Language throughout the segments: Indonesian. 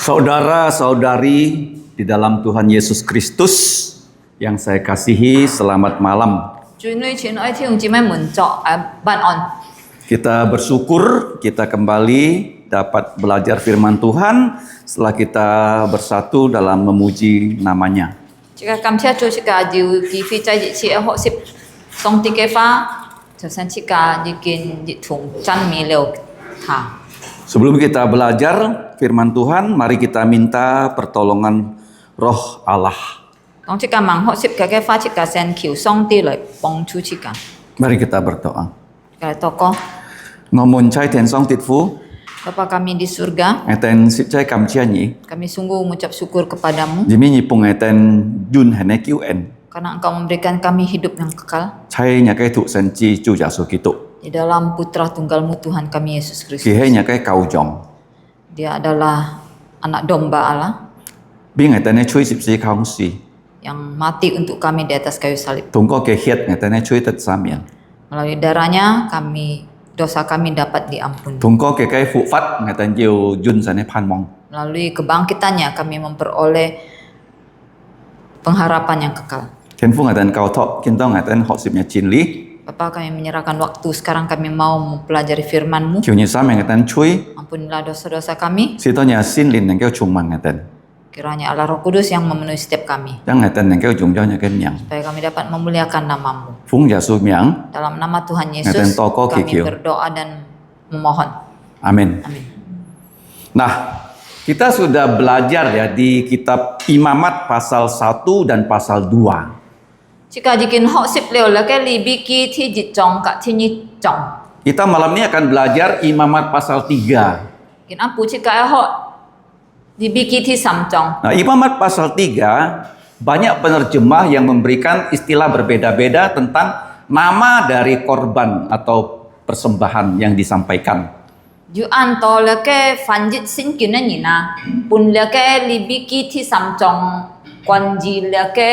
Saudara-saudari di dalam Tuhan Yesus Kristus yang saya kasihi, selamat malam. Kita bersyukur kita kembali dapat belajar firman Tuhan setelah kita bersatu dalam memuji namanya. Sebelum kita belajar firman Tuhan, mari kita minta pertolongan Roh Allah. Mari kita berdoa. Ngomong cai ten song titfu. Bapa kami di surga, Eten cai kam chia nyi. kami sungguh mengucap syukur kepadamu Jimi nyi pung eten jun hene kiu en. karena engkau memberikan kami hidup yang kekal Cai nya kai tu sen chi chu ja su kitu. di dalam putra tunggalmu Tuhan kami Yesus Kristus. Ki he nya kai kau jong. Dia adalah anak domba Allah Bing eten ne chui sip si kaung si. yang mati untuk kami di atas kayu salib. Tung ko ke hiet eten ne chui tet samian. Melalui darahnya dosa kami dapat diampuni. Tung ko ke kai fu fat eten jiu jun san ne pan mong. Melalui kebangkitannya kami memperoleh pengharapan yang kekal. Ken fu eten kau tok kin tong eten hok sip nya chin li. Bapa, kami menyerahkan waktu sekarang, kami mau mempelajari firman-Mu. Kiu nya sam eten chui. Ampunilah dosa-dosa kami. Si to nya sin lin neng kau chung mang eten. Kiranya Allah Roh Kudus yang memenuhi setiap kami, Yang eten neng kau chung jo nya ken yang. supaya kami dapat memuliakan nama-Mu. Fung ja su miang. Dalam nama Tuhan Ngeten Yesus, toko kami kikyo. berdoa dan memohon. Amin. Amin. Nah, kita sudah belajar ya di kitab Imamat pasal 1 dan pasal 2. Jika jikin hok sip leo leke libiki ti jitjong kak ti nyitjong. Kita malam ini akan belajar Imamat pasal 3. Kin apu jika hok libiki ti samjong. Nah, Imamat pasal 3 banyak penerjemah yang memberikan istilah berbeda-beda tentang nama dari korban atau persembahan yang disampaikan. Ju anto leke fanjit sin kina nina. Pun leke libiki ti samjong. Kwanji leke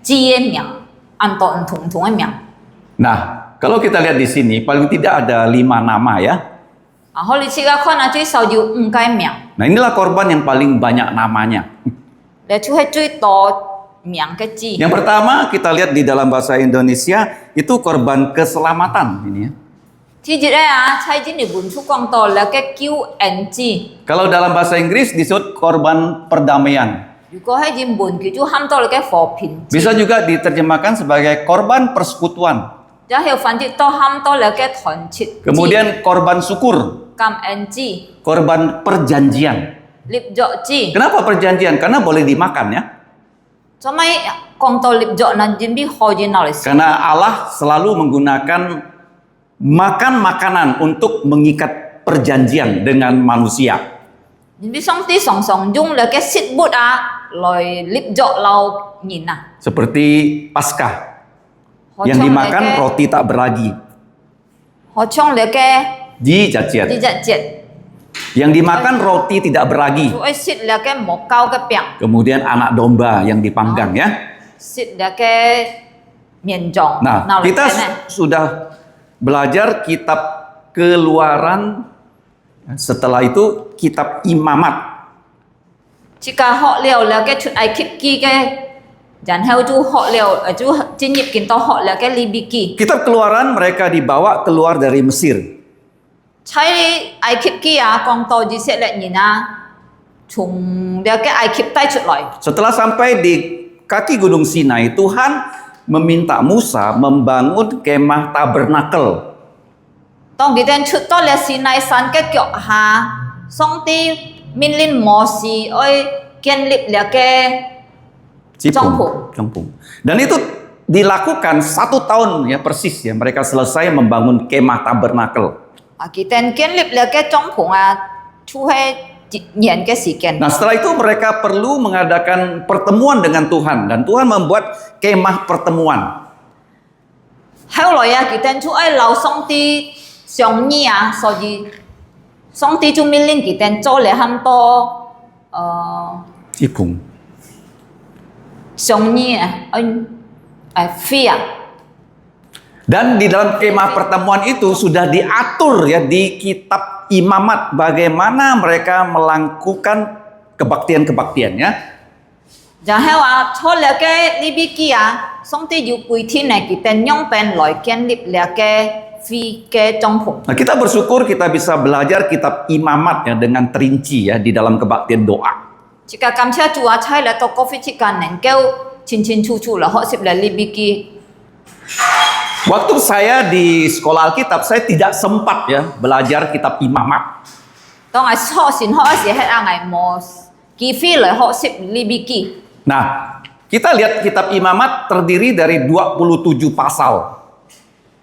jien yang. Anto entung-entung yang. Nah, kalau kita lihat di sini paling tidak ada 5 nama ya. Holi jika kau nak cuy sau ju engkai yang. Nah, inilah korban yang paling banyak namanya. Le cuy cuy to yang kecil. Yang pertama kita lihat di dalam bahasa Indonesia itu korban keselamatan ini ya. Kalau dalam bahasa Inggris disebut korban perdamaian. Bisa juga diterjemahkan sebagai korban persekutuan. Kemudian korban syukur. Korban perjanjian. Kenapa perjanjian? Karena boleh dimakan ya. Karena Allah selalu menggunakan makan makanan untuk mengikat perjanjian dengan manusia. Seperti Paskah yang dimakan roti tak beragi. Jijajiat. Yang dimakan roti tidak beragi. Kemudian anak domba yang dipanggang ya. Nah, kita sudah belajar kitab Keluaran, setelah itu kitab Imamat. Jika hok leo lagi chut ai kip ki ke jan heo ju hok leo ju jinip kin to hok lagi libiki. Kitab Keluaran mereka dibawa keluar dari Mesir. Chai ai kip ki ya kong to ji se le ni na chung lagi ai kip tai chut loi. Setelah sampai di kaki Gunung Sinai, Tuhan meminta Musa membangun kemah tabernakel. Tong kita chut to le Sinai san ke kyo ha song ti min lin mo si oi kian lip lagi Jongpung. Dan itu dilakukan 1 tahun ya persis ya mereka selesai membangun kemah tabernakel. Kita kian lip lagi jongpung ah chu he nyen ke si kian. Nah, setelah itu mereka perlu mengadakan pertemuan dengan Tuhan dan Tuhan membuat kemah pertemuan. Heo lo ya kita chu ai lau song ti xiong ni ah so ji song ti chu min lin kita cho le ham to Jipung. xiong ni Fia. Dan di dalam kemah pertemuan itu sudah diatur ya di kitab Imamat bagaimana mereka melakukan kebaktian-kebaktian ya. 然後啊，錯了嘅利比基啊，上帝要規天嚟佢哋用本來建立了嘅非嘅帳篷。 Nah, kita bersyukur kita bisa belajar kitab imamat ya dengan terinci ya di dalam kebaktian doa. 即個感謝主啊，差嚟到過去即個能夠清清楚楚啦，學習嚟利比基。 Waktu saya di sekolah Alkitab, saya tidak sempat ya belajar kitab imamat. 當我學先學嘅時候，係我冇機會嚟學習利比基。 Nah, kita lihat kitab imamat terdiri dari 27 pasal.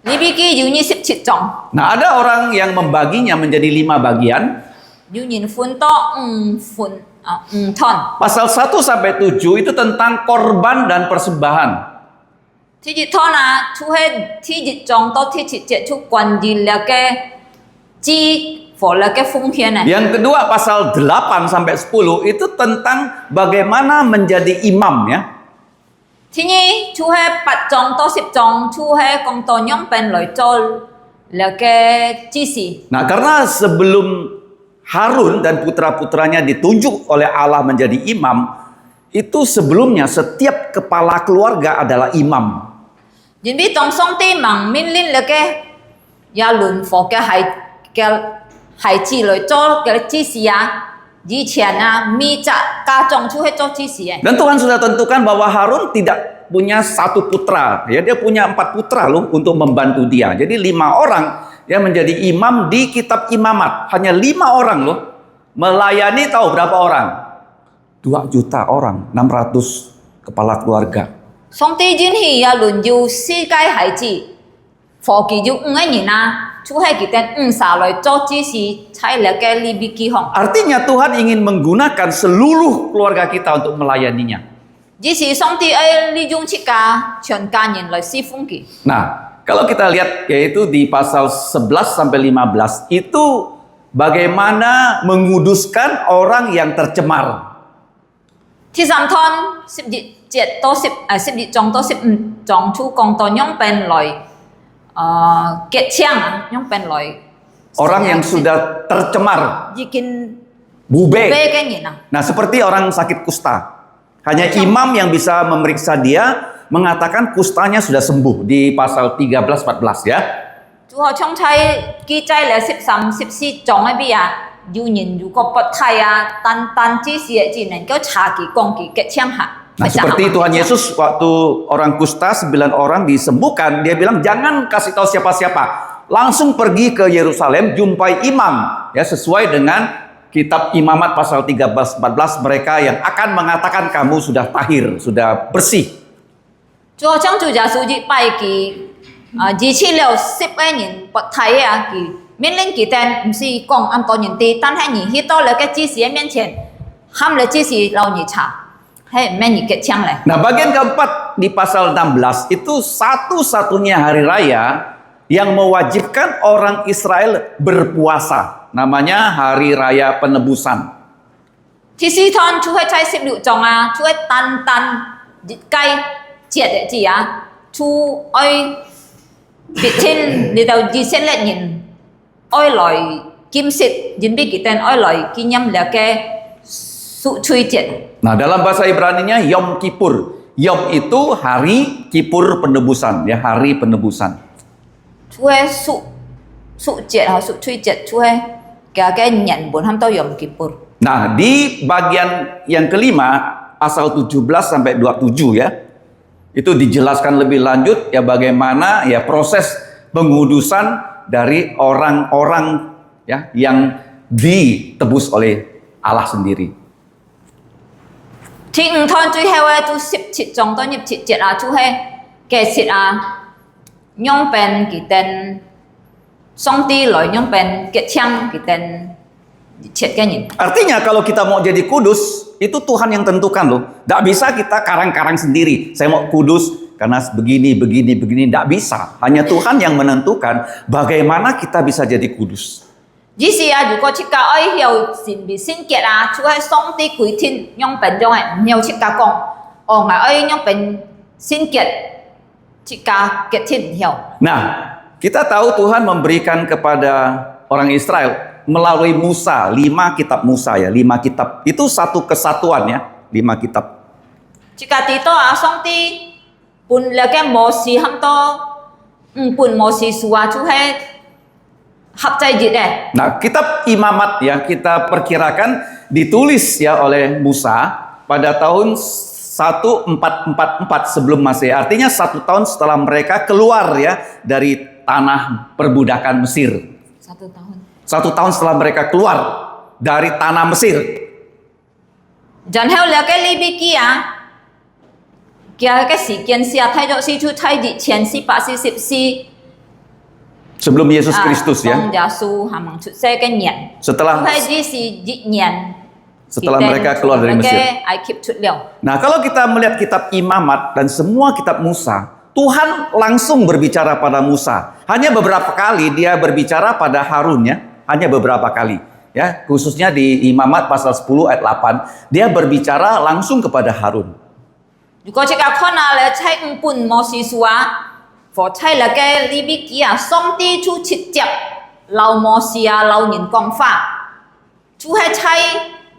利比基有27章， Nah, ada orang yang membaginya menjadi 5 bagian. 有人分到5段。 Pasal 1 sampai 7 itu tentang korban dan persembahan. 第一段啊，就係第一章到第七節，就關於了嘅祭和了嘅奉獻啊。 Yang kedua pasal 8 sampai 10 itu tentang bagaimana menjadi imam ya. 第二就係8章到10章，就係講到用本來做了嘅祭司。 Nah, karena sebelum Harun dan putra-putranya ditunjuk oleh Allah menjadi imam, itu sebelumnya setiap kepala keluarga adalah imam. 因為當上帝命令了嘅亞倫和嘅孩子來做嘅祭司啊，以前啊，每隻家長就係做祭司嘅。 Dan Tuhan sudah tentukan bahwa Harun tidak punya 1 putra, ya dia punya 4 putra loh untuk membantu dia. Jadi 5 orang yang menjadi imam di kitab imamat, hanya 5 orang loh melayani tahu berapa orang? 2 juta orang, 600 kepala keluarga. 上帝允許亞倫要世界孩子，伙計要5個人啊，就係佢哋50來做祭司，才了嘅利比基行。 Artinya Tuhan ingin menggunakan seluruh keluarga kita untuk melayaninya. 於是上帝要利用這家全家人來侍奉佢。 Nah, kalau kita lihat yaitu di pasal 11 sampai 15 itu bagaimana menguduskan orang yang tercemar. 第三段11到12章到15章，就講到用本來結槍啊，用本來 Orang yang sudah tercemar, 已經 bube. 背嘅人啊。 Nah, seperti orang sakit kusta. Hanya imam yang bisa memeriksa dia, mengatakan kustanya sudah sembuh di pasal 13-14 ya. 就好像喺記載了13、14章嗰邊啊，有人如果不睇啊，單只是只能夠查佢講佢結槍下。 Nah, seperti Tuhan Yesus waktu orang kusta 9 orang disembuhkan, dia bilang jangan kasih tahu siapa-siapa. Langsung pergi ke Yerusalem, jumpai imam. Ya, sesuai dengan kitab imamat pasal 13-14, mereka yang akan mengatakan kamu sudah tahir, sudah bersih. 就好像主耶穌一拜佢二千了10個人不睇啊，佢命令佢哋唔是講咁多人哋，但係人去到了嘅祭司面前，喊了祭司老你查。 Hei, men ikat cang lah. Nah, bagian keempat di pasal 16 itu satu-satunya hari raya yang mewajibkan orang Israel berpuasa. Namanya Hari Raya Penebusan. 第四堂就係在16章啊，就係單日計節嘅字啊，就愛別天嚟到以色列人愛來禁食，因為佢哋愛來紀念了嘅贖罪節。 Nah, dalam bahasa Ibrani-nya Yom Kippur. Yom itu hari, Kippur penebusan, ya, hari penebusan. 就係贖節啊，贖罪節就係嘅人本喊到Yom Kippur。 Nah, di bagian yang kelima, pasal 17 sampai 27 ya. Itu dijelaskan lebih lanjut ya bagaimana ya proses pengudusan dari orang-orang ya yang ditebus oleh Allah sendiri. 第五堂最後嘅都17章到27節啊，就係解釋啊，用本佢哋上帝來用本結槍佢哋切嘅人。 Artinya kalau kita mau jadi kudus, itu Tuhan yang tentukan loh. Tidak bisa kita karang-karang sendiri. Saya mau kudus karena begini, tidak bisa. Hanya Tuhan yang menentukan bagaimana kita bisa jadi kudus. 於是啊，如果出家愛曉善別聖潔啊，就係上帝規天用本種嘅，唔要出家講，哦，我愛用本聖潔，出家結天唔曉。 Nah, kita tahu Tuhan memberikan kepada orang Israel melalui Musa, 5 kitab Musa ya, 5 kitab. Itu satu kesatuan ya, 5 kitab. Jika tito song ti pun lagi mosi ham to pun mosi suwa chu he hap cai jit deh. Nah, kitab Imamat ya, kita perkirakan ditulis ya oleh Musa pada tahun 1444 sebelum Masehi. Artinya 1 tahun setelah mereka keluar ya dari tanah perbudakan Mesir. 1 tahun. 1 tahun setelah mereka keluar dari tanah Mesir. Jangan heo lagi lebih kia. Kia ke si kian sia thay do si chu thay di qian si pa si sip si. Sebelum Yesus Kristus ya. Song jasu hamang chu se ke nian. Setelah Thay di si di nian. setelah mereka keluar dari Mesir. I keep cut liao. Nah, kalau kita melihat kitab Imamat dan semua kitab Musa, Tuhan langsung berbicara pada Musa. Hanya beberapa kali dia berbicara pada Harun ya. Hanya beberapa kali. Ya, khususnya di Imamat pasal 10 ayat 8, dia berbicara langsung kepada Harun. 如果这个看啊了，猜本摩西书啊，或猜了个利比基啊，上帝出直接老摩西啊，老人讲法，就系猜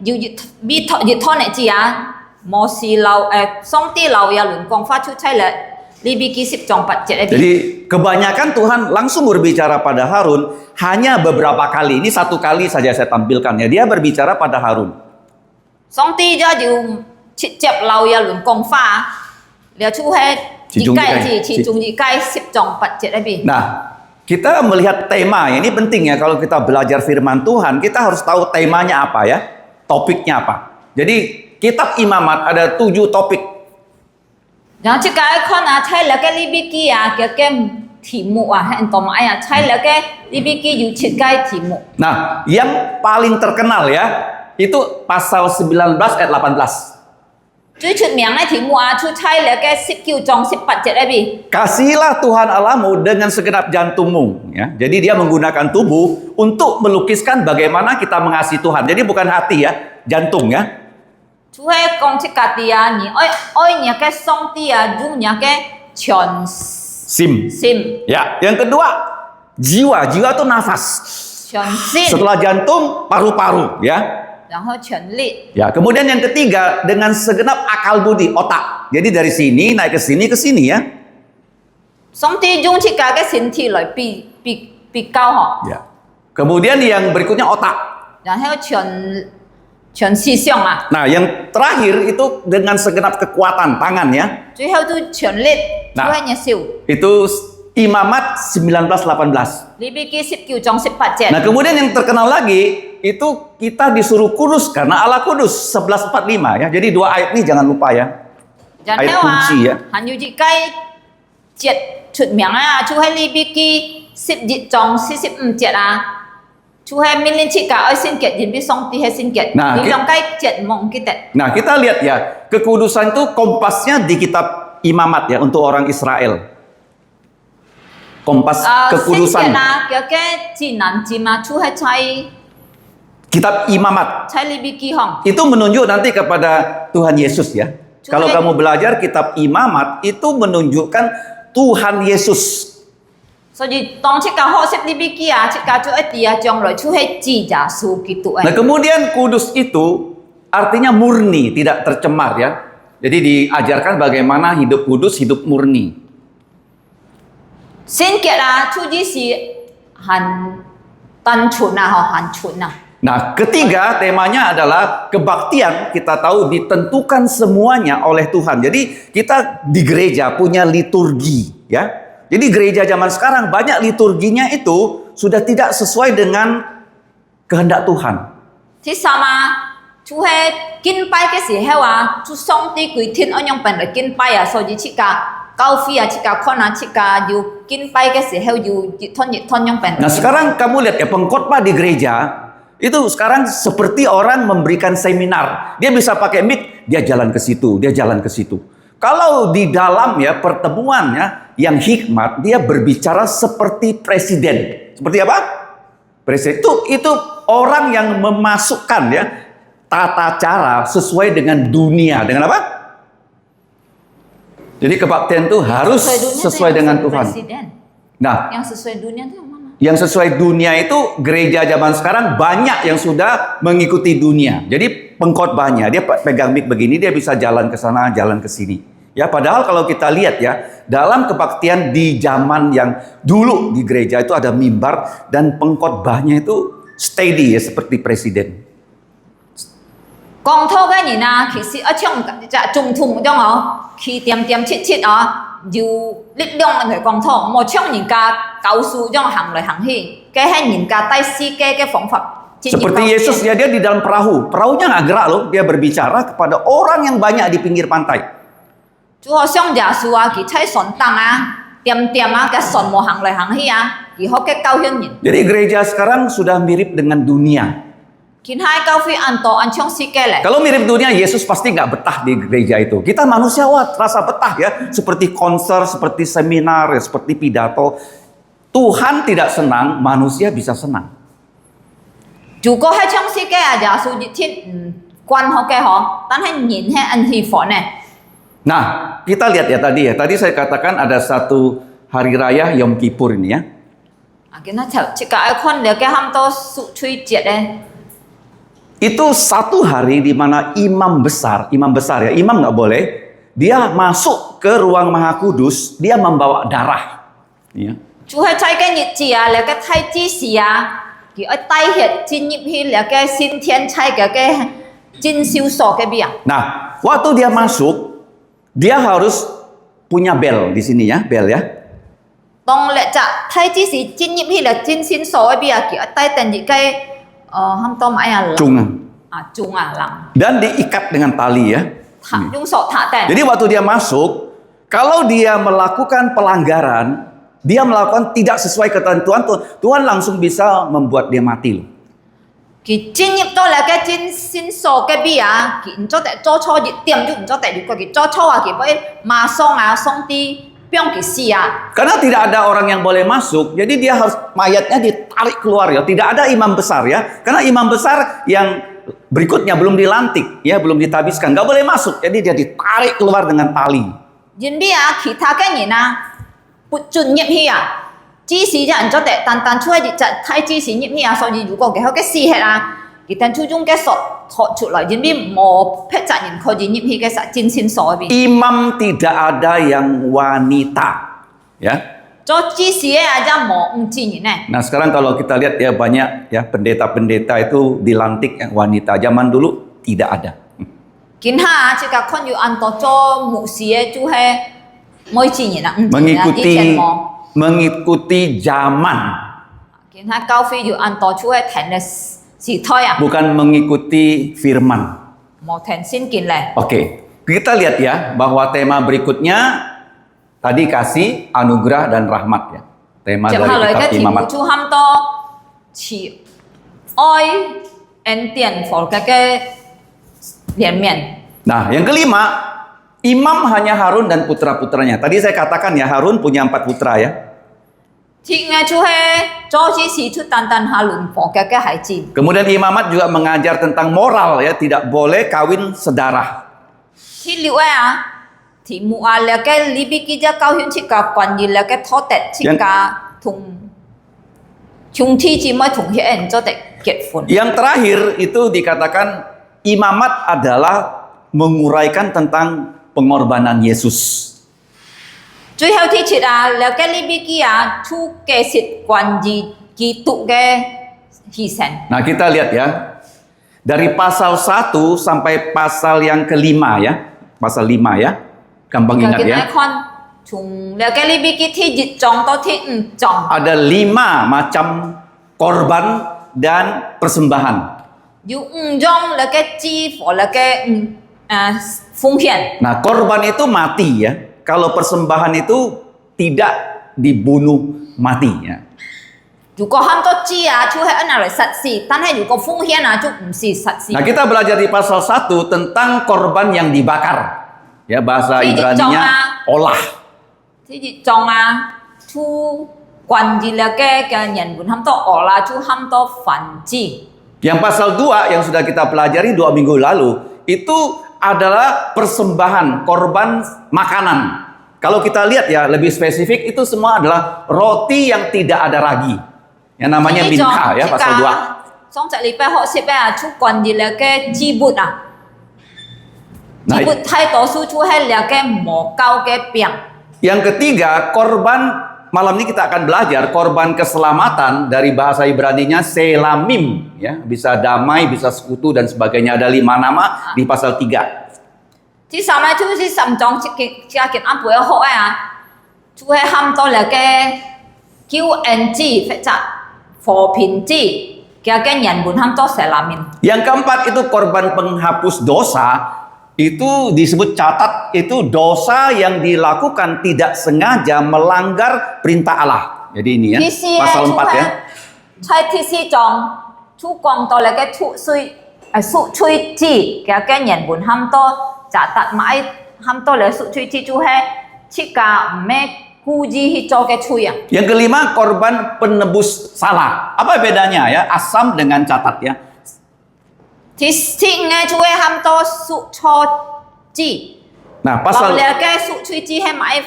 要比托热托呢字啊，摩西老上帝老呀人讲法，就猜了利比基10章8节 Jadi kebanyakan Tuhan langsung berbicara pada Harun hanya beberapa kali. Ini 1 kali saja saya tampilkan ya. Dia berbicara pada Harun. 上帝就要直接老呀人讲法，了就系二解字，其中二解10章8节 Nah, kita melihat tema. Ini penting ya kalau kita belajar firman Tuhan, kita harus tahu temanya apa ya. Topiknya apa. Jadi kitab Imamat ada 7 topik. 然后这个看啊，猜了个利比基啊，个题目啊，很多嘛，哎呀，猜了个利比基有7个题目。 Nah, yang paling terkenal ya, itu pasal 19 ayat 18. 最出名的题目啊，出猜了个19章18节 Kasihilah Tuhan Allahmu dengan segenap jantungmu ya. Jadi dia menggunakan tubuh untuk melukiskan bagaimana kita mengasihi Tuhan. Jadi bukan hati ya, jantung ya. 出系讲这个的啊，你爱你个上帝啊，用你个全 Sim. 心 Ya, yang kedua jiwa. Jiwa itu nafas. 全心， Setelah jantung, paru-paru ya. 然后全力， Ya, kemudian yang ketiga dengan segenap akal budi, otak. Jadi dari sini naik ke sini ya. 上帝用这个身体来比较吼， Ya. Kemudian yang berikutnya otak. 然后全思想啊， Nah, yang terakhir itu dengan segenap kekuatan tangan ya. 最后都全力，就系你手。 Itu Imamat 19:18. 利比基19章18节。 Nah, kemudian yang terkenal lagi itu kita disuruh kudus karena Allah kudus 11:45 ya. Jadi 2 ayat ini jangan lupa ya. 然 ayat 後啊 kunci ya.，還有一個節出名啊，就係利比基11章45節啊，就係命令切個愛聖潔，人必上帝係聖潔。 Nah, 你兩個節望記得。 Nah, kita lihat ya, kekudusan itu kompasnya di kitab Imamat ya untuk orang Israel. Kompas 聖 kekudusan 潔啊，叫個指南針啊，就係在 kitab Imamat. 在利比基行。 Itu menunjuk nanti kepada Tuhan Yesus ya. Kalau kamu belajar kitab Imamat itu menunjukkan Tuhan Yesus. 所以當切個學習利比基啊，切個就一啲啊，將來就係指耶穌基督啊。 Nah, kemudian kudus itu artinya murni, tidak tercemar ya. Jadi diajarkan bagaimana hidup kudus, hidup murni. 聖潔啊，出於是很單純啊，嗬，很純啊。 Nah, ketiga temanya adalah kebaktian. Kita tahu ditentukan semuanya oleh Tuhan. Jadi kita di gereja punya liturgi ya. Jadi gereja zaman sekarang banyak liturginya itu sudah tidak sesuai dengan kehendak Tuhan. ที่สาม就係敬拜嘅時候啊，就上帝規天按樣本嚟敬拜啊，所以切個教會啊，切個看啊，切個要敬拜嘅時候要熱吞樣本。 Nah, sekarang kamu lihat ya pengkhotbah di gereja itu sekarang seperti orang memberikan seminar. Dia bisa pakai mic, dia jalan ke situ, dia jalan ke situ. Kalau di dalam ya pertemuannya yang hikmat, dia berbicara seperti presiden. Seperti apa? Presiden itu orang yang memasukkan ya tata cara sesuai dengan dunia. Dengan apa? Jadi kebaktian itu harus sesuai dengan Tuhan. Presiden. Nah, Yang sesuai dunia itu yang mana? Yang sesuai dunia itu gereja zaman sekarang banyak yang sudah mengikuti dunia. Jadi pengkhotbahnya dia pegang mic begini, dia bisa jalan ke sana, jalan ke sini. Ya, padahal kalau kita lihat ya, dalam kebaktian di zaman yang dulu di gereja itu ada mimbar dan pengkhotbahnya itu steady ya seperti presiden. 講套嘅人啊，其實一唱就總統種哦，佢點點切切哦，有力量嚟講套，冇唱人家教書種行嚟行去，嘅係人家第四嘅方法。 Seperti Yesus ya, dia di dalam perahu. Perahunya nggak gerak loh, dia berbicara kepada orang yang banyak di pinggir pantai. 就好像耶穌啊，佢喺船檔啊，點點啊，嘅船冇行嚟行去啊，佢好嘅教訓人。 Jadi gereja sekarang sudah mirip dengan dunia. 佢喺教會按道按唱世界咧。 Kalau mirip dunia, Yesus pasti nggak betah di gereja itu. Kita manusia, wah terasa betah ya. Seperti konser, seperti seminar, ya, seperti pidato. Tuhan tidak senang, manusia bisa senang. 如果喺唱世界啊，耶穌熱天關好嘅嗬，但係人係按喜歡呢。 Nah, kita lihat ya tadi ya. Tadi saya katakan ada satu hari raya Yom Kippur ini ya. 啊，見到就即個愛看了嘅喊到屬吹節咧。 Itu satu hari di mana imam besar ya, imam nggak boleh, dia masuk ke ruang Maha Kudus, dia membawa darah. Ya. 就係在嘅日子啊，了嘅太子時啊，佢愛帶血進入去了嘅先天菜嘅進修所嘅邊啊。 Nah, waktu dia masuk, dia harus punya bel di sini ya, bel ya. 當咧就太子時進入去了進修所嘅邊啊，佢愛帶定住嘅喊到乜呀？ Cung. 啊，鐘啊，lang。 Dan diikat dengan tali ya. 用手塔定。 Jadi waktu dia masuk, kalau dia melakukan pelanggaran, dia melakukan tidak sesuai ketentuan, Tuhan langsung bisa membuat dia mati loh. 佢進入到了嘅進修所嘅邊啊，佢唔做得做錯一點就唔做得，如果佢做錯啊，佢會馬上啊送啲병佢死啊。 Karena tidak ada orang yang boleh masuk, jadi dia harus mayatnya ditarik keluar ya. Tidak ada imam besar ya, karena imam besar yang berikutnya belum dilantik ya, belum ditabiskan, nggak boleh masuk. Jadi dia ditarik keluar dengan tali. 因為啊，其他嘅人啊，不准入去啊，只是就唔做得，但出嚟就太只是入去啊，所以如果佢好嘅死血啊，佢等初中嘅索托出來，因為冇批責人可以入去嘅實真心所邊。 Imam tidak ada yang wanita ya. 做只是咧啊，就冇唔自然咧。 Nah sekarang kalau kita lihat ya banyak ya pendeta-pendeta itu dilantik yang wanita. Zaman dulu tidak ada. 見下即個看要按到做牧師嘅，就係冇自然啦，唔自然啊，以前冇。 mengikuti zaman, 見下教會要按到就係停嘅時代啊， bukan mengikuti firman. 冇停先見咧。 Oke, kita lihat ya bahwa tema berikutnya tadi kasih anugerah dan rahmat ya. Tema 接 dari 下來 kitab 嘅題目 Imamat. 就喊到慈愛恩典佛嘅臉面。 Nah, yang kelima, imam hanya Harun dan putra-putranya. Tadi saya katakan ya Harun punya 4 putra ya. 聽嘅就係做只是出單單下輪佛嘅孩子。 Kemudian imamat juga mengajar tentang moral ya, tidak boleh kawin sedarah. ที่六啊，題目啊，了嘅裏邊記者教訓切個關於了嘅土地切個同兄弟姊妹同血人做的結婚。 Yang terakhir itu dikatakan imamat adalah menguraikan tentang pengorbanan Yesus. 最後提出啊，了解呢邊嘅啊，出嘅是關於基督嘅犧牲。 Nah kita lihat ya, dari pasal 1 sampai pasal yang kelima ya, pasal 5 ya, gampang ingat ya. 從了解呢邊嘅ที่1章到ที่5章， Ada 5 macam korban dan persembahan. 有5章了解支付了解奉獻。 Nah korban itu mati ya, kalau persembahan itu tidak dibunuh mati ya. 如果喊到支啊，就係按嚟實施，但係如果奉獻啊，就唔是實施。 Nah kita belajar di pasal 1 tentang korban yang dibakar. Ya bahasa Ibraninya olah. ที่1章啊，出關於了嘅人們喊到我啦，就喊到燔祭。 Yang pasal 2 yang sudah kita pelajari 2 minggu lalu itu adalah persembahan korban makanan. Kalau kita lihat ya lebih spesifik itu semua adalah roti yang tidak ada ragi. yang namanya minha ya pasal 2. Xong chạy lý bè họ xếp bè chú quản gì là cái chi bụt à. Nah, Chi bụt thay tổ su chú hay là cái mỏ cao cái piang. yang ketiga, korban malam ini kita akan belajar korban keselamatan dari bahasa Ibrani-nya selamim ya, bisa damai, bisa sekutu dan sebagainya. Ada 5 nama di pasal 3. Thì sao mà chú chỉ sắm trong chỉ kiện ăn bữa họ à. Chú hay ham to là cái cứu anh chị phải chặt phổ bình chị. Cái nhân bún ham to sẽ làm mình. Yang keempat itu korban penghapus dosa. Itu disebut catat, itu dosa yang dilakukan tidak sengaja melanggar perintah Allah. Jadi ini ya, pasal 4 ya. Sai thi si trong chú quang to là cái thụ suy sự truy chi cái nhân bún ham to trả tận mãi ham to là sự truy chi chú hay chỉ cả mẹ cu ji hi cho cái chui à. Yang kelima korban penebus salah. Apa bedanya ya asam dengan catat ya? Thì nghe chú ấy ham to sự cho chi. Nah, pasal là cái sự truy chi hay mãi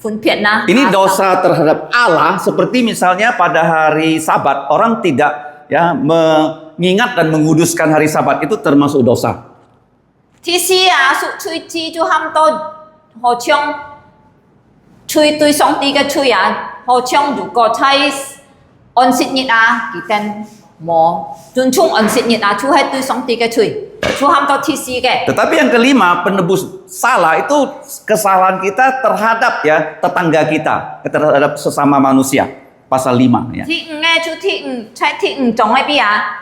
phun phiện na. ini dosa terhadap Allah seperti misalnya pada hari Sabat orang tidak ya mengingat dan menguduskan hari Sabat itu termasuk dosa. Thì si à sự truy chi chú ham to họ trong truy tôi xong đi cái truy à họ trong dù có thay ôn xịt nhịt à kỳ tên mò tuân chung ôn xịt nhịt à chú hay tôi xong đi cái truy chú ham to thi si cái. Tetapi yang kelima, penebus salah itu kesalahan kita terhadap ya tetangga kita, terhadap sesama manusia. Pasal 5 ya. Thì nghe chú thị chạy thị trong ai bi à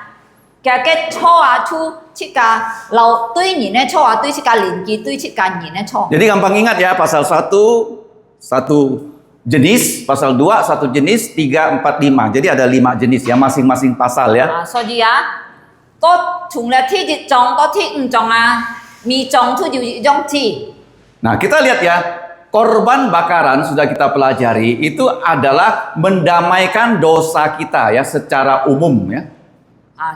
cái cho à chú chỉ cả lâu tôi nhìn này cho à tôi chỉ cả liền kỳ tôi chỉ cả nhìn này cho. Jadi gampang ingat ya, pasal 1 satu jenis, pasal 2 satu jenis, 3, 4, 5. Jadi ada 5 jenis ya masing-masing pasal ya. À, so gì à? Có chúng là thi dịch trong, có thi trong à, mi trong thu dự trong chi. Nah, kita lihat ya, korban bakaran sudah kita pelajari itu adalah mendamaikan dosa kita ya secara umum ya. À,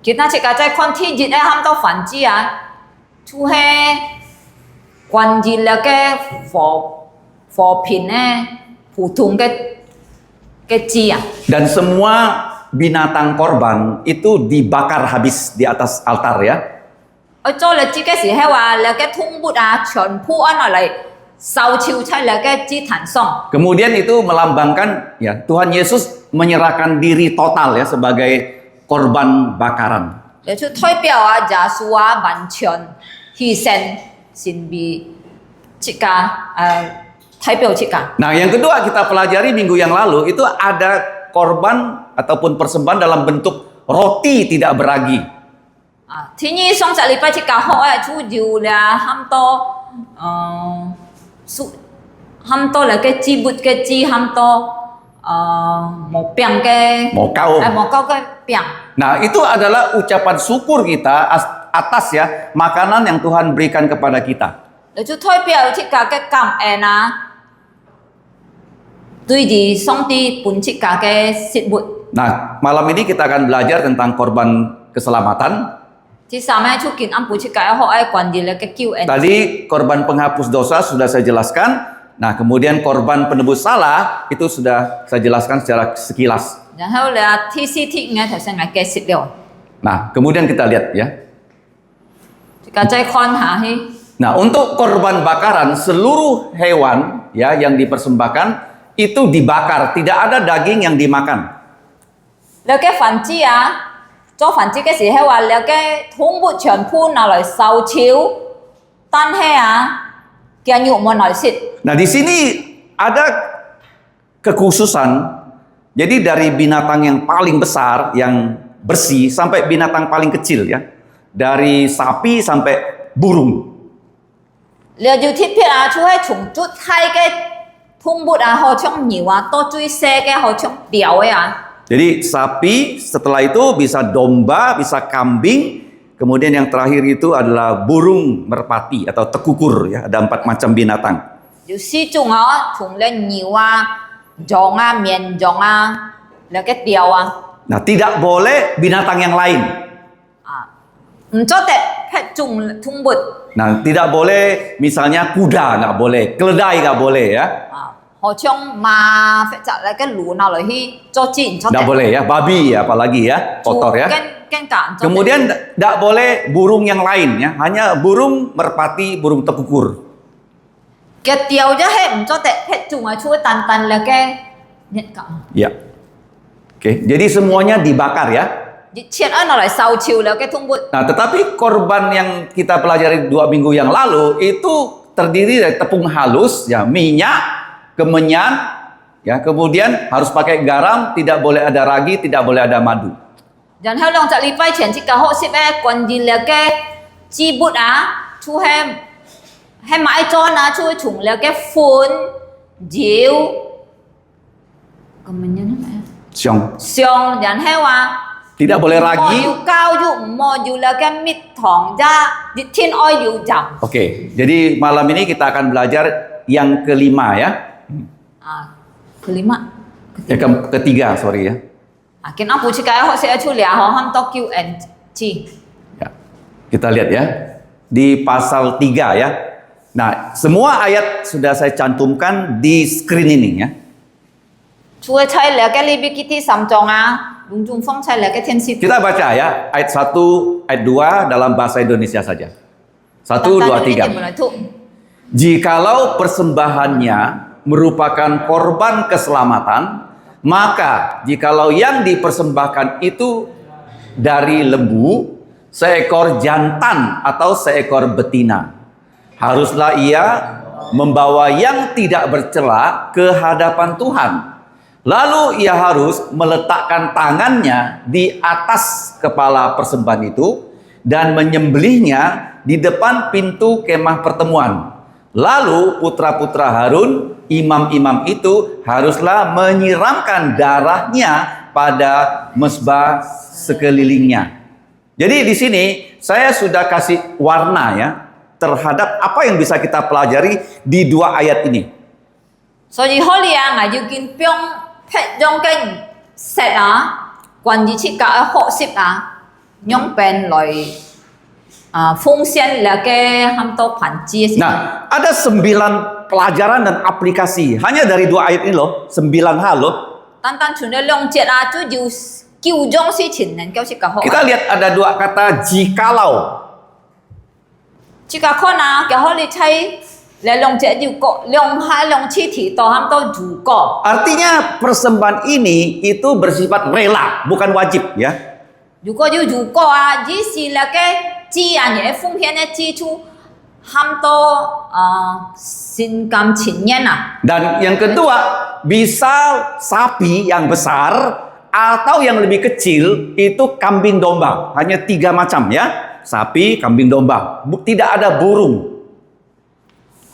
kita chỉ cả在看thi dịch ấy ham tao phản chi à, chú hay quan gì là cái phổ bình ấy, phổ thông cái chi à. Dan semua binatang korban itu dibakar habis di atas altar ya. Ở chỗ là chi cái gì hay là cái thung bút à,全部按lại sau chiếu chạy là cái chi thản song. Kemudian itu melambangkan ya Tuhan Yesus menyerahkan diri total ya sebagai korban bakaran. Để chú thay biểu à, giả sử à, hoàn全hy sinh xin bị chỉ cả thay biểu chỉ cả. Nah, yang kedua kita pelajari minggu yang lalu itu ada korban ataupun persembahan dalam bentuk roti tidak beragi. Thứ nhì xong sẽ礼拜chỉ cả họ chú dù là ham to là cái chi bút cái chi ham to một piang cái Mau kau. một câu cái piang. Nah, itu adalah ucapan syukur kita atas ya makanan yang Tuhan berikan kepada kita. Để chú thay biểu chỉ cả cái cảm ơn à. Tuy gì xong đi bún chỉ cả cái xịt bút. Nah, malam ini kita akan belajar tentang korban keselamatan. Thì sao mà chú kiến ăn bún chỉ cả họ ai quản gì là cái cứu ơn. Tadi korban penghapus dosa sudah saya jelaskan. Nah, kemudian korban penebus salah itu sudah saya jelaskan secara sekilas.然後là thi si thị nghe thật sự ngay cái xịt điều. Nah, kemudian kita lihat ya. Chỉ cả trái con hả hi. Nah, untuk korban bakaran seluruh hewan ya yang dipersembahkan itu dibakar, tidak ada daging yang dimakan. Là cái phần chi à? Cho phần chi cái gì hay là cái thùng bút全部拿来烧chiếu. Tan hay à? Cái nhụ mà nói xịt. Nah, di sini ada kekhususan. Jadi dari binatang yang paling besar, yang bersih, sampai binatang paling kecil ya. Dari sapi sampai burung. Là dù thiết phiệt à, chú hay chúng chút hai cái thùng bút à, họ trong nhiều à, to chui xe cái họ trong biểu ấy à. Jadi sapi, setelah itu bisa domba, bisa kambing, kemudian yang terakhir itu adalah burung merpati atau tekukur ya, ada 4 macam binatang. Dù si chung á, chúng lên nhiều à, giọng à, miền giọng à, là cái biểu à. Nah, tidak boleh binatang yang lain. Cho tệ phải chung thùng bút. Nah, tidak boleh misalnya kuda nggak boleh, keledai nggak boleh ya. họ trong mà phải trả lại cái lũ nào lại hi cho chín cho Tidak boleh ya, babi ya apalagi ya, kotor ya. Kan cản cho Kemudian tidak boleh burung yang lain ya, hanya burung merpati, burung tekukur. cái tiêu cho hết cho tệ hết chung ở chuỗi tàn tàn là cái nhận cảm Ya. Oke, jadi semuanya dibakar ya. chuyện nó lại sau chiều là cái thung bụi Nah, tetapi korban yang kita pelajari 2 minggu yang lalu itu terdiri dari tepung halus, ya, minyak, kemenyan, ya, kemudian harus pakai garam, tidak boleh ada ragi, tidak boleh ada madu. dan theo lòng trả lý vai triển chỉ cả hộ ship e còn gì là cái chi bụt á chú hay mãi cho nó chú chúng là cái phun diệu còn mình nhớ này Siong. xiong dan hewa Tidak boleh ragi. mò yu cao yu mò yu là cái mít thòng ra di thiên oi yu jam Oke, jadi malam ini kita akan belajar yang kelima ya. kelima Ketiga, sorry ya. cái nào phụ chỉ cái họ sẽ chú lià họ ham to Q&G Ya. Kita lihat ya. Di pasal 3 ya. Nah, semua ayat sudah saya cantumkan di screen ini ya. chú ấy thấy là cái libby kitty sam chong à đúng trung phong thấy là cái thiên sĩ Kita baca ya, ayat 1, ayat 2 dalam bahasa Indonesia saja. 1, 2, 3. Jikalau persembahannya merupakan korban keselamatan, maka jikalau yang dipersembahkan itu dari lembu, seekor jantan atau seekor betina, haruslah ia membawa yang tidak bercela ke hadapan Tuhan. Lalu ia harus meletakkan tangannya di atas kepala persembahan itu dan menyembelihnya di depan pintu kemah pertemuan. Lalu putra-putra Harun, imam-imam itu haruslah menyiramkan darahnya pada mezbah sekelilingnya. Jadi di sini saya sudah kasih warna ya terhadap apa yang bisa kita pelajari di 2 ayat ini. So以后你啊，我要見邊撇用嘅石啊，關於設計學習啊，用邊來奉獻了嘅很多盤子。 Nah, ada 9 pelajaran dan aplikasi hanya dari 2 ayat ini loh, 9 hal loh. 單單從呢兩節啊，就要叫種事情能夠設計學。 Kita lihat ada 2 kata jikalau. 設計學啊，嘅可你睇。兩節要個兩下兩次提到很多如果 Artinya persembahan ini itu bersifat rela, bukan wajib ya. 如果要如果啊，只是那個資啊，你奉獻嘅支出很多心甘情願啊。 Dan yang kedua, bisa sapi yang besar atau yang lebih kecil itu kambing domba. Hanya 3 macam ya. Sapi, kambing domba. Tidak ada burung.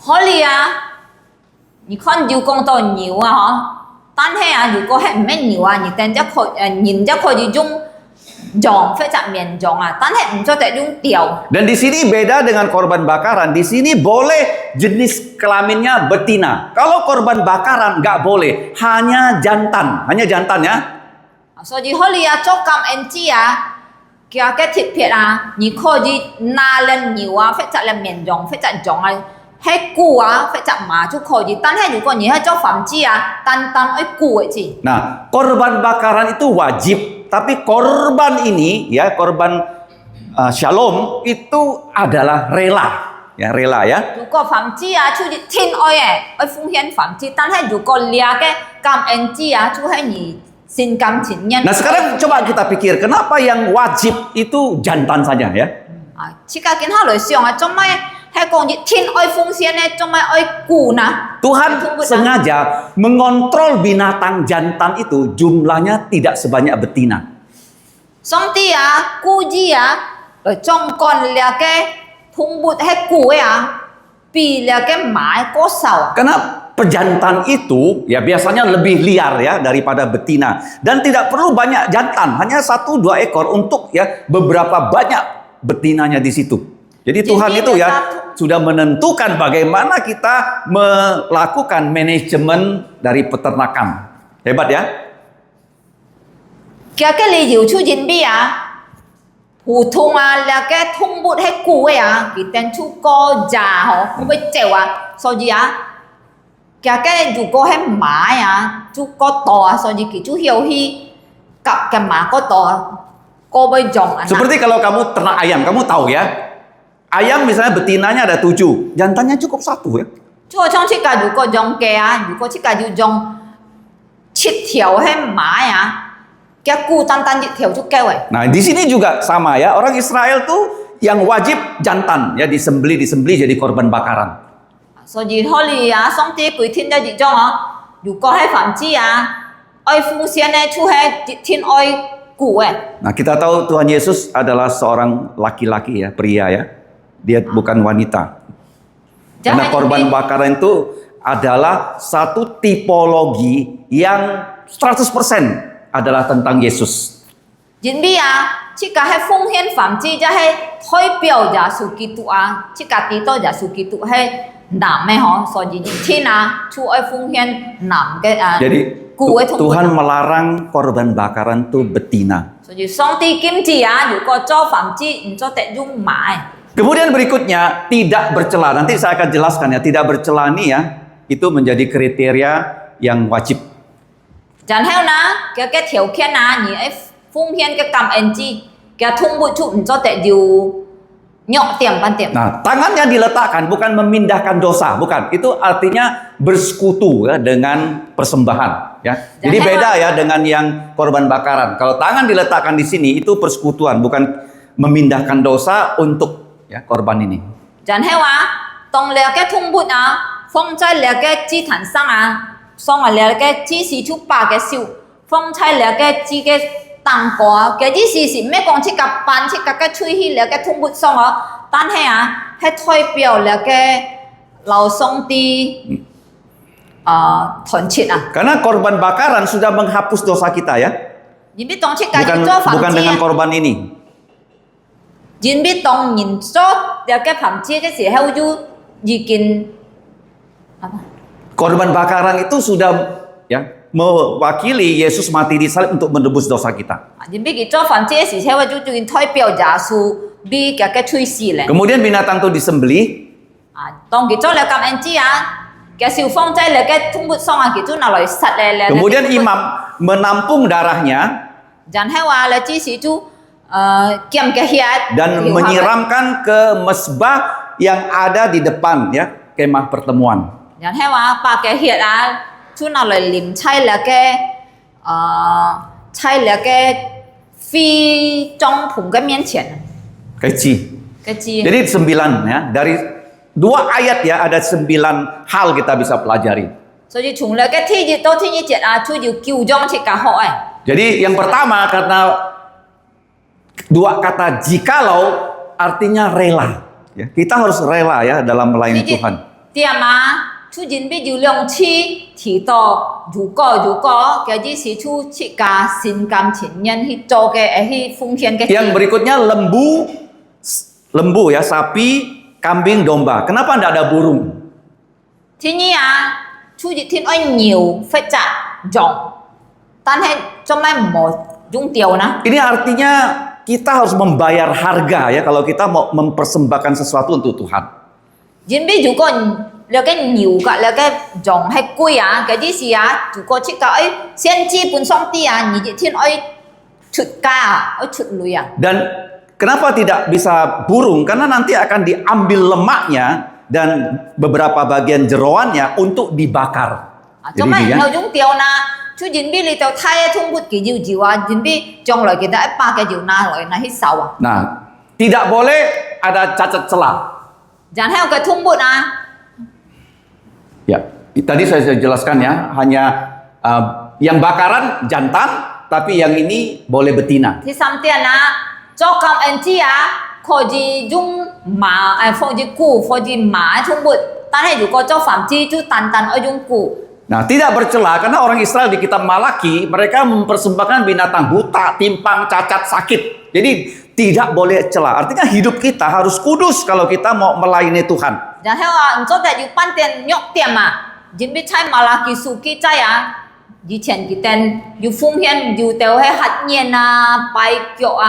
可以啊，你看要講到牛啊，嗬，但係啊，如果係唔係牛啊，你等咗佢人咗佢要用羊或者綿羊啊，但係唔做得用吊。 Dan di sini beda dengan korban bakaran. Di sini boleh jenis kelaminnya betina. Kalau korban bakaran nggak boleh, hanya jantan ya. 所以可以啊，做咁樣子啊。 cái thịt thịt à,你可以拿lên nhiều à, phải chặt lên miền Trung, phải chặt Trung à, hết củ à, phải chặt mà chú kho gì,但係如果你係做phẩm質啊，單單係củ ấy gì. Nah, korban bakaran itu wajib, tapi korban ini ya, korban shalom itu adalah rela, ya rela ya. 如果phẩm質啊，chú đi thiên ơi à, ơi奉獻phẩm質, 但係如果lihat cái cảm ơn質啊, chú hay你心甘情願. Nah sekarang coba kita pikir, kenapa yang wajib itu jantan saja ya? Jika kita harus siang, cuma hay còn gì thiên ơi奉獻này, cuma ơi củ na. Tuhan sengaja mengontrol binatang jantan itu jumlahnya tidak sebanyak betina. Xong thì à, củ gì à, ở trong còn là cái thùng bụt hay củ ấy à, vì là cái mái có sầu. Karena pejantan itu ya biasanya lebih liar ya daripada betina dan tidak perlu banyak jantan, hanya 1-2 ekor untuk ya beberapa banyak betinanya di situ. Jadi Tuhan itu ya sudah menentukan bagaimana kita melakukan manajemen dari peternakan. Hebat ya. Cái lý do chú nhìn bi à, phù thông à là cái thùng bụt hay củ ấy à, vì tên chú có già họ không biết chèo à, sao gì à? Kaya cái dù có hay mã à, chú có to, so như chú hiểu hi cặp cái mã có to, có bây dòng anak. Seperti kalau kamu ternak ayam, kamu tahu ya. Ayam misalnya betinanya ada 7, jantannya cukup 1 ya. Chú ở trong chiếc cà dù có dòng kè, dù có chiếc cà dù dòng chít thiểu hay mã à, cái cu tan tan chít thiểu chú kêu ấy. Nah, di sini juga sama ya. Orang Israel tuh yang wajib jantan ya, disembelih jadi korban bakaran. So như thôi thì xong tí quỷ thiên gia dị trong á, dù có hay phạm chi oi phu xiên này chú hay thiên oi cụ ấy. Nah, kita tahu Tuhan Yesus adalah seorang laki-laki ya, pria ya. Dia bukan wanita. Karena korban bakaran itu adalah satu tipologi yang 100% adalah tentang Yesus. Chính vì chỉ cả hay phong hiến phạm chi cho hay thôi biểu giả sự kỳ tụ chỉ cả tí to giả sự kỳ tụ hay nằm ấy họ so gì thì chú ơi phong hiến nằm cái Jadi cụ ấy Tuhan melarang korban bakaran itu betina. so gì xong tí kim chi dù có cho phạm chi cho tệ dung mãi. Kemudian berikutnya tidak bercela. Nanti saya akan jelaskan ya. Tidak bercela ini ya, itu menjadi kriteria yang wajib. Chẳng theo cái thiểu khen nhỉ ấy phong hiến cái cầm anh chi cái thung bụi trụ cho tệ điều nhọ tiệm ban tiệm. Nah, tangannya diletakkan bukan memindahkan dosa, bukan. Itu artinya bersekutu ya dengan persembahan ya. Jadi beda ya dengan yang korban bakaran. Kalau tangan diletakkan di sini itu persekutuan, bukan memindahkan dosa untuk ya korban ini. Chẳng theo tông lẹ cái thung bụi phong trai lẹ cái chi thản sang xong lẹ cái chi xí chút ba cái siêu phong trai lẹ cái chi cái tăng có cái gì xí mấy con chỉ cặp bán chỉ cặp cái chui hi lẹ cái thung bụi xong tan hay thôi biểu lẹ cái lao xong đi thuần chết Karena korban bakaran sudah menghapus dosa kita ya. Jadi tong chỉ cái cho phạm Bukan dengan korban ini. Jadi biết tông nhìn cho cái phạm chi cái gì heo du gì kinh apa? Korban bakaran itu sudah ya mewakili Yesus mati di salib untuk menebus dosa kita. Jadi biết cho phạm chi cái gì heo du ju thôi biểu giả su bi cái chui xì lệ. Kemudian binatang itu disembelih. Tông cho là cầm anh chi cái siêu phong trai là cái thung bút xong chú nào lại sạch là Kemudian imam menampung darahnya jangan hewa là chi sĩ chú kiam cái hiat dan menyiramkan ke mesbah yang ada di depan ya, kemah pertemuan. Jangan hewa pa cái hiat chú nào lại lim chay là cái phi trong phùng cái miếng chén Cái chi. Jadi 9 ya, dari 2 ayat ya ada 9 hal kita bisa pelajari. So ji chung là cái thi gì to thi như chuyện chú ju cứu trong chỉ cả họ Jadi yang pertama karena 2 kata jikalau artinya rela ya. Kita harus rela ya dalam melayani Tuhan. Tiap chú jin bi ju lượng chi thì to dù có cái gì sĩ chú chỉ cả xin cam thiện nhân hi cho cái hi phung hiến cái Yang berikutnya lembu ya, sapi, kambing, domba. Kenapa tidak ada burung? Thế nhỉ chú dị thiên ơi nhiều phải trả rộng tan hay cho mai một dung tiêu na. Ini artinya kita harus membayar harga ya kalau kita mau mempersembahkan sesuatu untuk Tuhan. Jin bi chú còn là cái nhiều cả là cái rộng hay quý cái gì gì chú có chỉ cả ấy sen chi pun song ti nhị dị thiên ơi chut ca chut lui Dan kenapa tidak bisa burung? Karena nanti akan diambil lemaknya dan beberapa bagian jeroannya untuk dibakar. Cho mày theo dung tiêu na chú jin bi li tao thay thung bút kỳ diệu diệu jin bi trong lời kita ấy ba cái diệu na lời na hít sau Nah, tidak boleh ada cacat celah. Jangan theo cái thung bút Ya, tadi saya jelaskan ya, hanya yang bakaran jantan, tapi yang ini boleh betina. Thì xong tiền cho cầm anh chị khỏi gì dung mà khỏi gì củ khỏi gì mà thung bụi ta hay dù có cho phạm chi chú tàn ở dung củ. Nah, tidak bercela karena orang Israel di kitab Malaki mereka mempersembahkan binatang buta, timpang, cacat, sakit. Jadi tidak boleh cela. Artinya hidup kita harus kudus kalau kita mau melayani Tuhan. Jangan theo cho tại dù pan tiền nhọc tiền jin biết chai Malaki su ki chai di chen ki ten dù phung hiền dù teo hay hạt nhiên pai kyo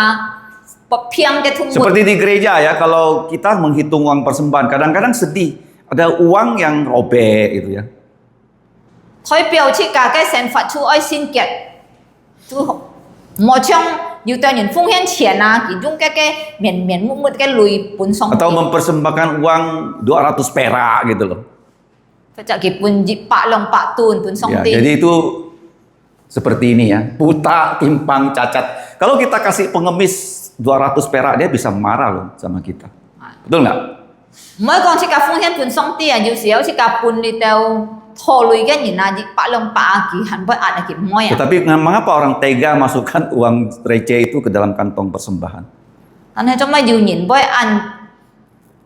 piang cái thung bụi. Seperti di gereja ya, kalau kita menghitung uang persembahan kadang-kadang sedih. Ada uang yang robek gitu ya. 代表出家嘅神佛出愛先結，就冇將要對人奉獻錢啊，其中嘅面目嘅類本上 Atau mempersembahkan uang 200 perak gitu loh. 佢就佢本業百兩百噸本上 Ya, 啲。 jadi itu seperti ini ya, buta, timpang, cacat. Kalau kita kasih pengemis 200 perak, dia bisa marah loh sama kita. Betul nggak? 唔可以講出家奉獻本上啲啊，有時候出家本你就拖累嘅人啊，業百兩百啊，佢很不壓啊，佢唔可以啊。 Tetapi mengapa orang tega masukkan uang receh itu ke dalam kantong persembahan? 但係做乜要人唔可以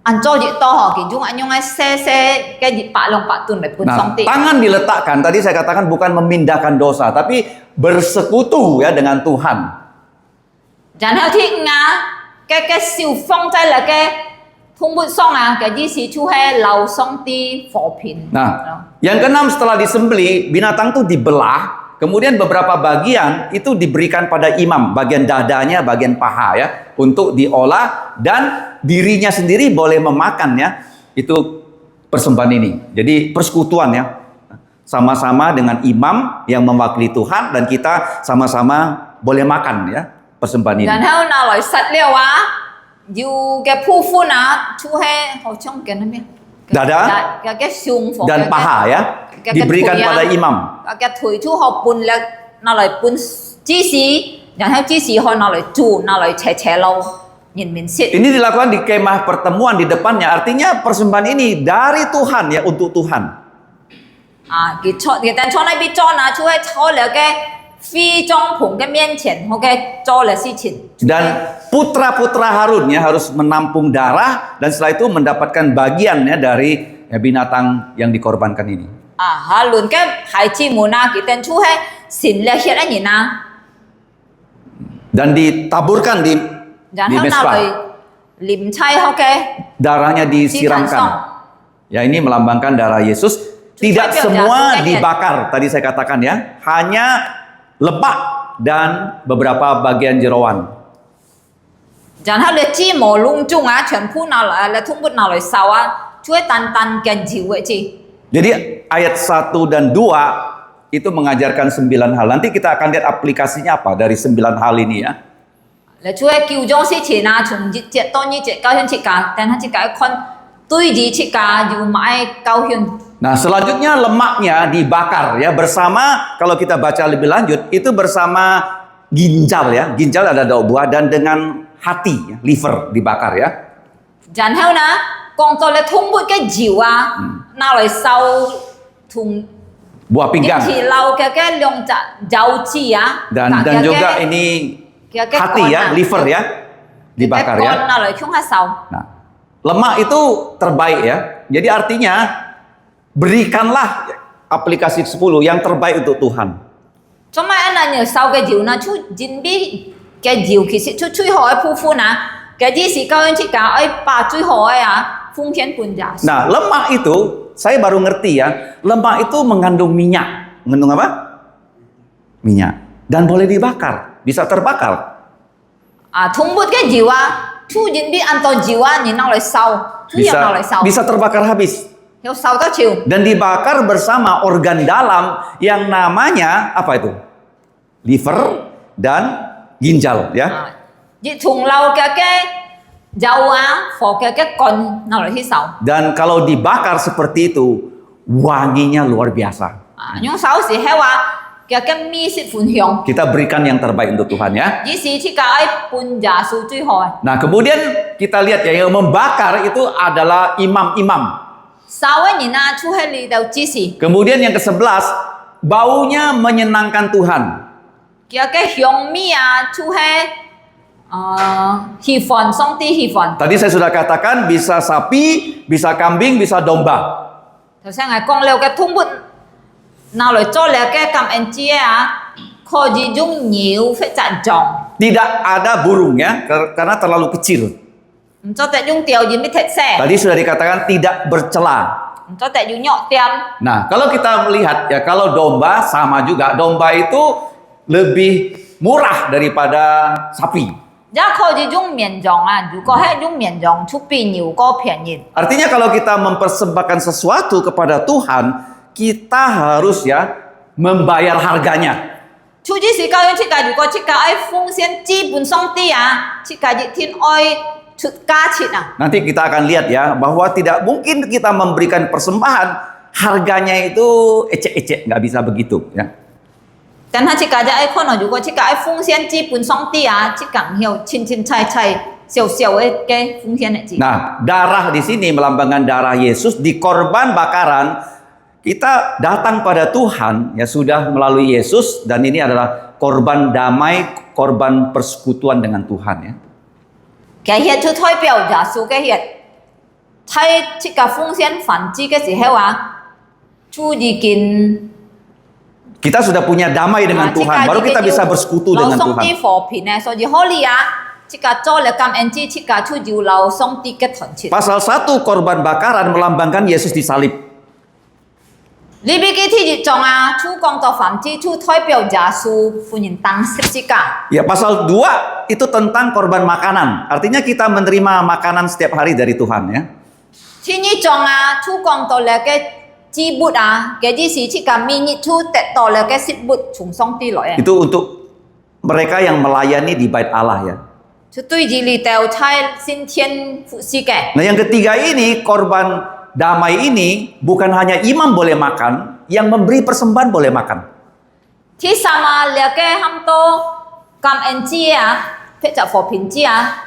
按做越多嗬？其中按用喺些嘅業百兩百噸嚟本上 Nah, 啲。 tangan diletakkan, tadi saya katakan bukan memindahkan dosa, tapi bersekutu ya dengan Tuhan. 然後啲嘅小方仔嚟嘅通末上啊，嘅意思就係流上啲火片。 Nah, yang keenam setelah disembelih, binatang itu dibelah, kemudian beberapa bagian itu diberikan pada imam, bagian dadanya, bagian paha ya, untuk diolah dan dirinya sendiri boleh memakan ya. Itu persembahan ini. Jadi persekutuan ya. Sama-sama dengan imam yang mewakili Tuhan dan kita sama-sama boleh makan ya persembahan ini. 然後拿來實了啊，要嘅鋪款啊，就係好像嘅咩？ Dada 嘅胸火 dan paha ya diberikan pada imam. 嘅腿就學半力，拿嚟半芝士，然後芝士可拿嚟煮，拿嚟斜路，人面色。 Ini dilakukan di kemah pertemuan di depannya. Artinya persembahan ini dari Tuhan ya untuk Tuhan. 啊，佢等坐喺邊裝啊，就係坐了嘅非帳篷嘅面前，我嘅做了事情。 Dan putra-putra Harun ya harus menampung darah dan setelah itu mendapatkan bagian ya dari ya, binatang yang dikorbankan ini. 啊，哈倫嘅孩子們啊，佢等出係善了血一人啊， Dan ditaburkan di 然後拿 mesbah. 嚟淋砌好嘅。 Darahnya disiramkan. Ya ini melambangkan darah Yesus. Tidak semua dibakar tadi saya katakan ya. Hanya lebak dan beberapa bagian jeroan. 然後你芝麻隆中啊，全部拿來，你通過拿來燒啊，就係單單嘅照嘅字。 Jadi ayat 1 dan 2 itu mengajarkan 9 hal. Nanti kita akan lihat aplikasinya apa dari 9 hal ini ya. 你就係叫咗事前啊，從日節到日節高興設計，但係設計看對字設計要買高興。 Nah selanjutnya lemaknya dibakar ya bersama, kalau kita baca lebih lanjut itu bersama ginjal ya. Ginjal ada daun buah dan dengan hati ya, liver dibakar ya. 然後呢，講到你通過嘅照啊，拿來燒同 Buah 一 pinggang 起撈嘅兩隻油脂啊， dan juga ini hati ya, liver ya dibakar ya. 拿來向下燒。 Nah, lemak itu terbaik ya. Jadi artinya berikanlah aplikasi 10 yang terbaik untuk Tuhan. 做咩啊？你燒嘅照呢，出前邊嘅照其實出最好嘅鋪款啊，嘅意思高興設計愛把最好嘅啊奉獻半價。 Nah, lemak itu saya baru ngerti ya. Lemak itu mengandung minyak. Mengandung apa? Minyak. Dan boleh dibakar, bisa terbakar. 啊，通末嘅照啊，出前邊按到照啊，你拿來燒，主要拿來燒， Bisa terbakar habis. 要燒得潮。 Dan dibakar bersama organ dalam yang namanya apa itu? Liver dan ginjal ya. 啊，熱同流嘅油啊，火嘅乾拿來去燒。 Dan kalau dibakar seperti itu, wanginya luar biasa. 啊，用燒時係話嘅米色款香， Kita berikan yang terbaik untuk Tuhan ya. 意思設計愛半價數最好嘅。 Nah, kemudian kita lihat ya yang membakar itu adalah imam-imam. 燒嘅人啊，出喺呢度指示， Kemudian yang ke-11, baunya menyenangkan Tuhan. 嘅香味啊，出喺希望上帝希望。 Tadi saya sudah katakan bisa sapi, bisa kambing, bisa domba. 頭先係講了嘅通末拿來做了嘅感恩節啊，可以用牛或者象， Tidak ada burung ya, karena terlalu kecil. 唔做得用條件嘅特色， Tadi sudah dikatakan tidak bercela. 唔做得要肉點。 Nah, kalau kita melihat ya kalau domba sama juga. Domba itu lebih murah daripada sapi. 也可以用綿羊啊，如果係用綿羊，出比牛個便宜。 Artinya kalau kita mempersembahkan sesuatu kepada Tuhan, kita harus ya membayar harganya. 出之時教養出界，如果出界愛奉獻資本上帝啊，出界熱天愛出價錢啊。 Nanti kita akan lihat ya bahwa tidak mungkin kita memberikan persembahan harganya itu ecek-ecek, nggak bisa begitu ya. 但係出界就愛看咯，如果出界愛奉獻資本上帝啊，出界要清清菜菜小小嘅奉獻嘅資。 Nah, darah di sini melambangkan darah Yesus di korban bakaran. Kita datang pada Tuhan ya sudah melalui Yesus dan ini adalah korban damai, korban persekutuan dengan Tuhan ya. 其實就代表耶穌嘅血，喺出界奉獻燔祭嘅時候啊，就已經 Kita sudah punya damai dengan Tuhan, baru kita bisa bersekutu dengan 留上帝 Tuhan. 和平咧，所以可以啊，出界做了感恩祭，出界就要留上帝嘅團結。 Pasal 1 korban bakaran melambangkan Yesus disalib. 呢邊嘅天熱狀啊，出講到燔祭，就代表耶穌歡迎當十字架。 Ya, pasal 2 itu tentang korban makanan. Artinya kita menerima makanan setiap hari dari Tuhan ya. 天熱狀啊，出講到了嘅祭物啊，嘅意思出界明日出得到了嘅食物從上帝來啊。 Itu untuk mereka yang melayani di bait Allah ya. 就對住你掉差先天服侍嘅。 Nah, yang ketiga ini korban damai ini bukan hanya imam boleh makan, yang memberi persembahan boleh makan. ที่สามารถ了嘅很多感恩祭啊，或者和平祭啊，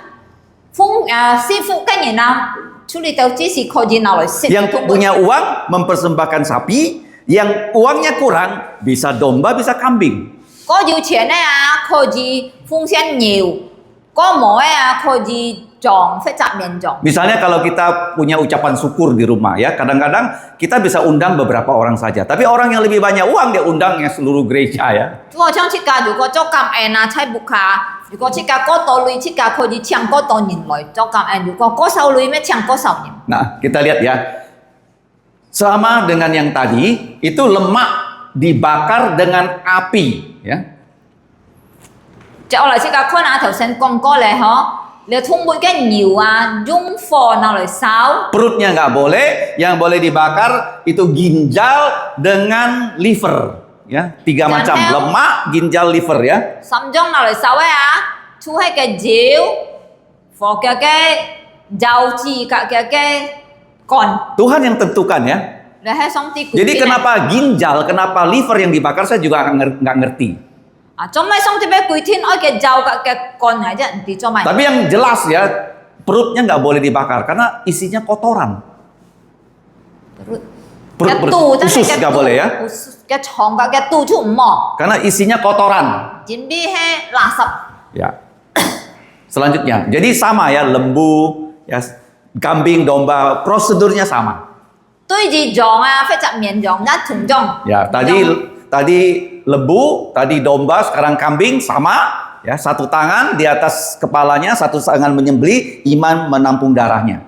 師傅嘅人啊，處理到只是可以拿來食。 Yang punya uang mempersembahkan sapi, yang uangnya kurang bisa domba, bisa kambing. 嗰要錢咧啊，可以奉獻牛；嗰冇咧啊，可以撞或者面撞。 Misalnya kalau kita punya ucapan syukur di rumah ya, kadang-kadang kita bisa undang beberapa orang saja. Tapi orang yang lebih banyak uang dia undang yang seluruh gereja ya. 我想出家如果做感恩啊，猜不卡；如果出家嗰度類出家可以請嗰度人來做感恩；如果嗰首類咩請嗰首人。 Nah, kita lihat ya. Sama dengan yang tadi, itu lemak dibakar dengan api ya. 即係我嚟出家看下頭先講過咧，嗬。 你通過嘅牛啊，用火拿來燒， Perutnya nggak boleh, yang boleh dibakar itu ginjal dengan liver ya. 3 macam, lemak, ginjal, liver ya. 心臟拿來燒嘅啊，出係嘅椒，火嘅油脂嘅乾， Tuhan yang tentukan ya. 你喺上帝 Jadi kenapa ginjal, kenapa liver yang dibakar saya juga nggak ngerti. 啊，做咩上帝俾幾天愛嘅油嘅乾係啫，唔知做咩？ Tapi yang jelas ya, perutnya nggak boleh dibakar karena isinya kotoran. Perut usus nggak boleh ya. 嘅腸嘅肚出唔冇， Karena isinya kotoran. 前邊係垃圾。 Ya. Selanjutnya, jadi sama ya lembu, ya kambing, domba, prosedurnya sama. 對住狀啊，或者面狀一同狀。 Ya, tadi lembu, tadi domba, sekarang kambing sama. Ya, satu tangan di atas kepalanya, satu tangan menyembelih, iman menampung darahnya.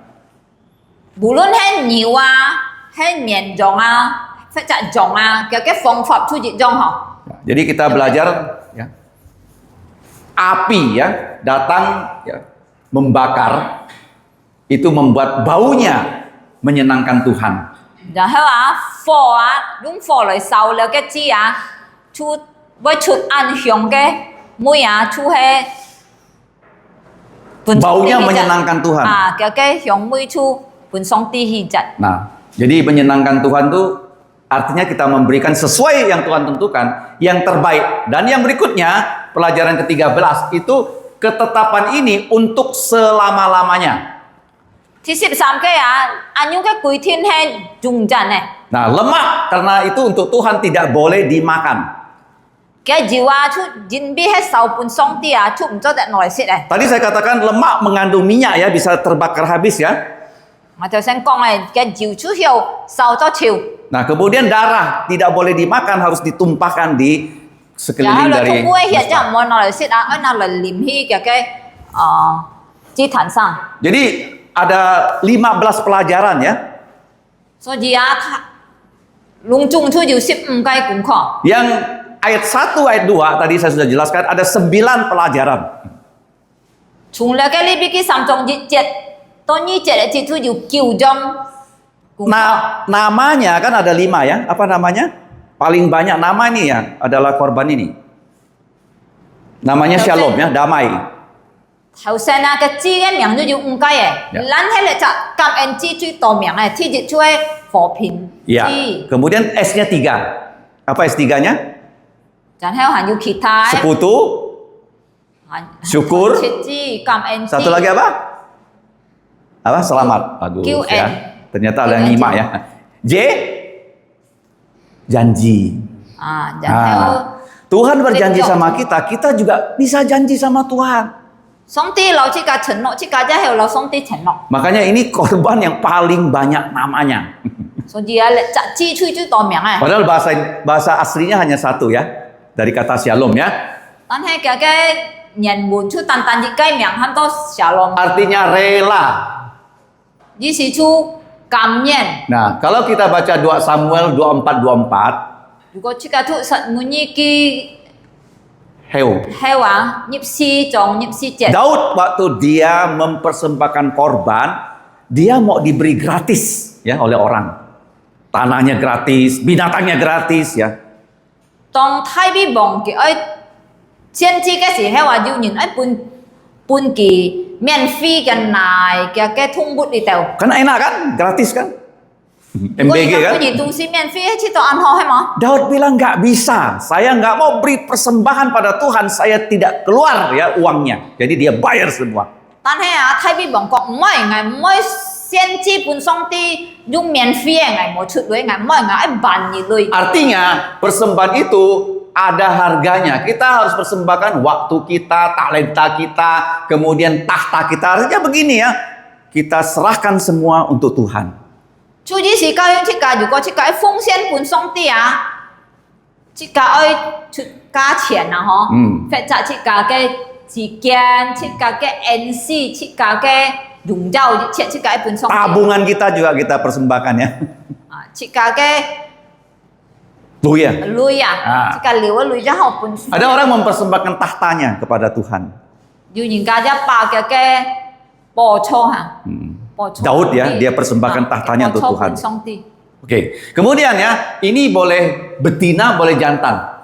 無論係牛啊，係面狀啊，或者狀啊，嘅方法出一種嗬。 Ya, jadi kita belajar ya, api ya datang ya, membakar itu membuat baunya menyenangkan Tuhan. 然後啊，火啊，用火嚟燒了嘅紙啊，出暗香嘅妹啊，出係 Baunya menyenangkan Tuhan. 啊，嘅香妹出本上帝氣質。 Nah, jadi menyenangkan Tuhan itu artinya kita memberikan sesuai yang Tuhan tentukan, yang terbaik. Dan yang berikutnya, pelajaran ke-13 itu ketetapan ini untuk selama-lamanya. ที่13嘅啊，按用嘅幾天係中陣咧， Nah, lemak karena itu untuk Tuhan tidak boleh dimakan. 嘅油啊，出人邊係燒本上帝啊，出唔做得攞嚟食咧。 Tadi saya katakan lemak mengandung minyak ya, bisa terbakar habis ya. 我頭先講嘅嘅油出後燒咗潮， Nah, kemudian darah tidak boleh dimakan, harus ditumpahkan di 然後 sekeliling 咧 dari 通過血就 Mustafa. 唔好攞嚟食啊，攞嚟淋起嘅祭壇上。 Jadi ada 15 pelajaran ya. 所以啊，隆重出要15個功課。 Yang ayat 1, ayat 2 tadi saya sudah jelaskan ada 9 pelajaran. 從嚟嘅呢邊嘅3章1節到2節嘅節都要9章， namanya kan ada 5 ya. Apa namanya? Paling banyak nama ini ya adalah korban ini. Namanya Shalom ya, damai. 頭先啊嘅字嘅名都要誤解嘅， Ya. 咱迄個就感恩字最多名嘅，天日出嘅和平 Ya. 字， Kemudian S-nya 3. Apa S3-nya? 然後還有其他嘅 Sekutu. Syukur. 切字感恩字， Satu lagi apa? Apa? Selamat. Bagus QN. ya. Ternyata ada yang QN. 5 ya. J. Janji. 啊，然後 Nah, Tuhan berjanji Betul. sama kita, kita juga bisa janji sama Tuhan. 上帝留這個承諾，這個即係留上帝承諾， Makanya ini korban yang paling banyak namanya. 所以啊，字出最多名嘅， Padahal bahasa aslinya hanya 1 ya, dari kata Shalom ya. 但係嘅人們出單單一個名很多小龍， Artinya rela. 於是出感恩。 Nah, kalau kita baca 2 Samuel 24:24, 如果這個出實滿意嘅 Heu. 係話，入詩中入詩節。 Daud waktu dia mempersembahkan korban, dia mau diberi gratis ya oleh orang. Tanahnya gratis, binatangnya gratis ya. 當太被忘記愛先知嘅時候話要人愛搬佢免費嘅奶嘅通活裏頭。 Karena enak kan, gratis kan? 如果 MBG 有 kan? 搬嘢東西免費，知道安好係嘛？ Daud bilang nggak bisa, saya nggak mau beri persembahan pada Tuhan, saya tidak keluar ya uangnya. Jadi dia bayar semua. 但係啊，太被忘講唔係，我唔係先知搬上帝用免費嘅，我冇出嚟，我唔係我愛辦而嚟。 Artinya persembahan itu ada harganya. Kita harus persembahkan waktu kita, talenta kita, kemudian tahta kita. Artinya begini ya, kita serahkan semua untuk Tuhan. 主要是教養這個，如果這個愛奉獻搬上帝啊，這個愛出價錢啊，嗬，或者這個嘅時間，這個嘅恩賜，這個嘅榮耀，這個愛搬上帝。 Tabungan kita juga kita persembahkan ya. 啊，這個嘅 Tuh ya. 累啊，這個料啊累咗後搬。 Ada orang mempersembahkan tahtanya kepada Tuhan. 要人家一百嘅報酬嚇，報酬。 Daud ya, dia persembahkan tahtanya untuk Tuhan.上帝。 Oke. Kemudian ya, ini boleh betina, boleh jantan.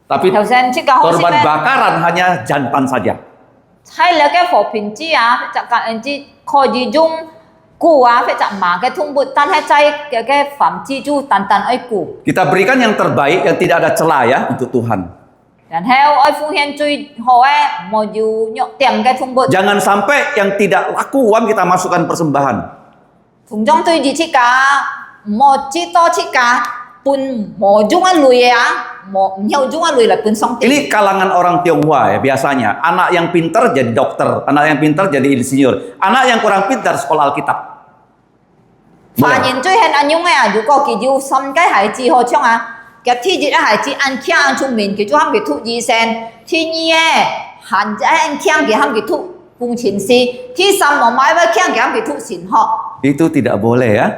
Tapi 頭先這個好似 korban 咩？ bakaran hanya jantan saja. 係你嘅和平之啊，就感恩之可以用股啊，或者馬嘅通活，但係在嘅房之中單單愛股， Kita berikan yang terbaik, yang tidak ada celah ya untuk Tuhan. 然後愛奉獻最好嘅，冇要弱點嘅通活， Jangan sampai yang tidak laku uang kita masukkan persembahan. 同種對住切價，冇知多切價，半冇用一類啊，冇唔要用一類嚟半上帝。 Ini kalangan orang Tionghoa ya biasanya. Anak yang pintar jadi dokter, anak yang pintar jadi insinyur, anak yang kurang pintar sekolah Alkitab. 發現最係安用嘅啊，如果佢要心嘅孩子好像啊。嘅天日嘅孩子按強按聰明，佢就喊佢讀醫生；天二嘅限制按強嘅喊佢讀工程師；天三冇買乜強嘅喊佢讀神學。 Itu tidak boleh ya.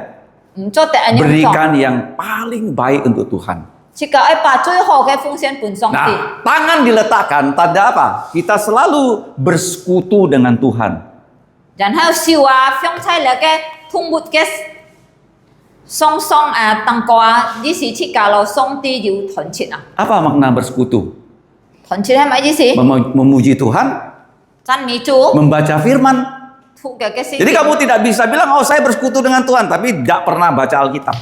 唔做得安樣做， Berikan yang paling baik untuk Tuhan. 這個要把最好嘅奉獻本上帝。 Nah, tangan diletakkan tanda apa? Kita selalu bersekutu dengan Tuhan. 然後笑啊，放出嚟嘅通活嘅雙雙啊，當個啊，呢是切教路上帝要團結啊， Apa makna bersekutu? 團結係咪意思？ Memuji Tuhan, 讚美主， membaca firman. 吐嘅嘅事。 Jadi kamu tidak bisa bilang, oh saya bersekutu dengan Tuhan, tapi tidak pernah baca Alkitab.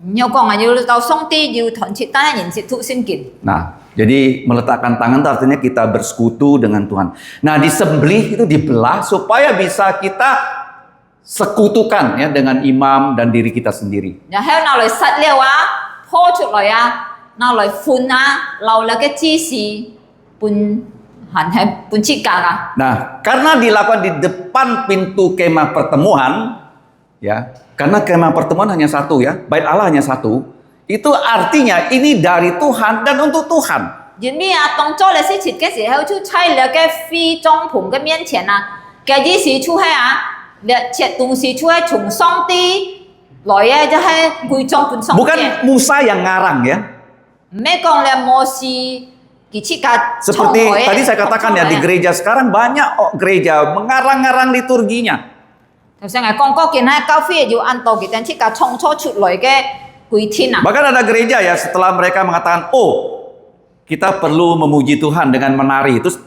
唔要講啊，要到上帝要團結，但係人是吐聖經。 Nah, jadi meletakkan tangan itu artinya kita bersekutu dengan Tuhan. Nah, disembelih itu dibelah supaya bisa kita sekutukan ya dengan imam dan diri kita sendiri. 然後拿來殺了啊，破出來啊，拿來換啊，留了嘅姿勢，半切格啊。 Nah, karena dilakukan di depan pintu kemah pertemuan, ya, karena kemah pertemuan hanya satu ya, bait Allah hanya satu, itu artinya ini dari Tuhan dan untuk Tuhan. 因為啊，當做嚟施設嘅時候，就喺了嘅非帳篷嘅面前啊，嘅意思出係啊，切東西出係從上帝來嘅，就係會眾本上帝。 Bukan Musa yang ngarang ya. 唔係講咧摩西佢切格 Seperti tadi saya katakan ya, di gereja sekarang banyak gereja mengarang-ngarang liturginya. 頭先係講嗰件係交飛要按道嘅，但係個創初出來嘅幾天啊？ Bahkan ada gereja ya setelah mereka mengatakan, oh kita perlu memuji Tuhan dengan menari, terus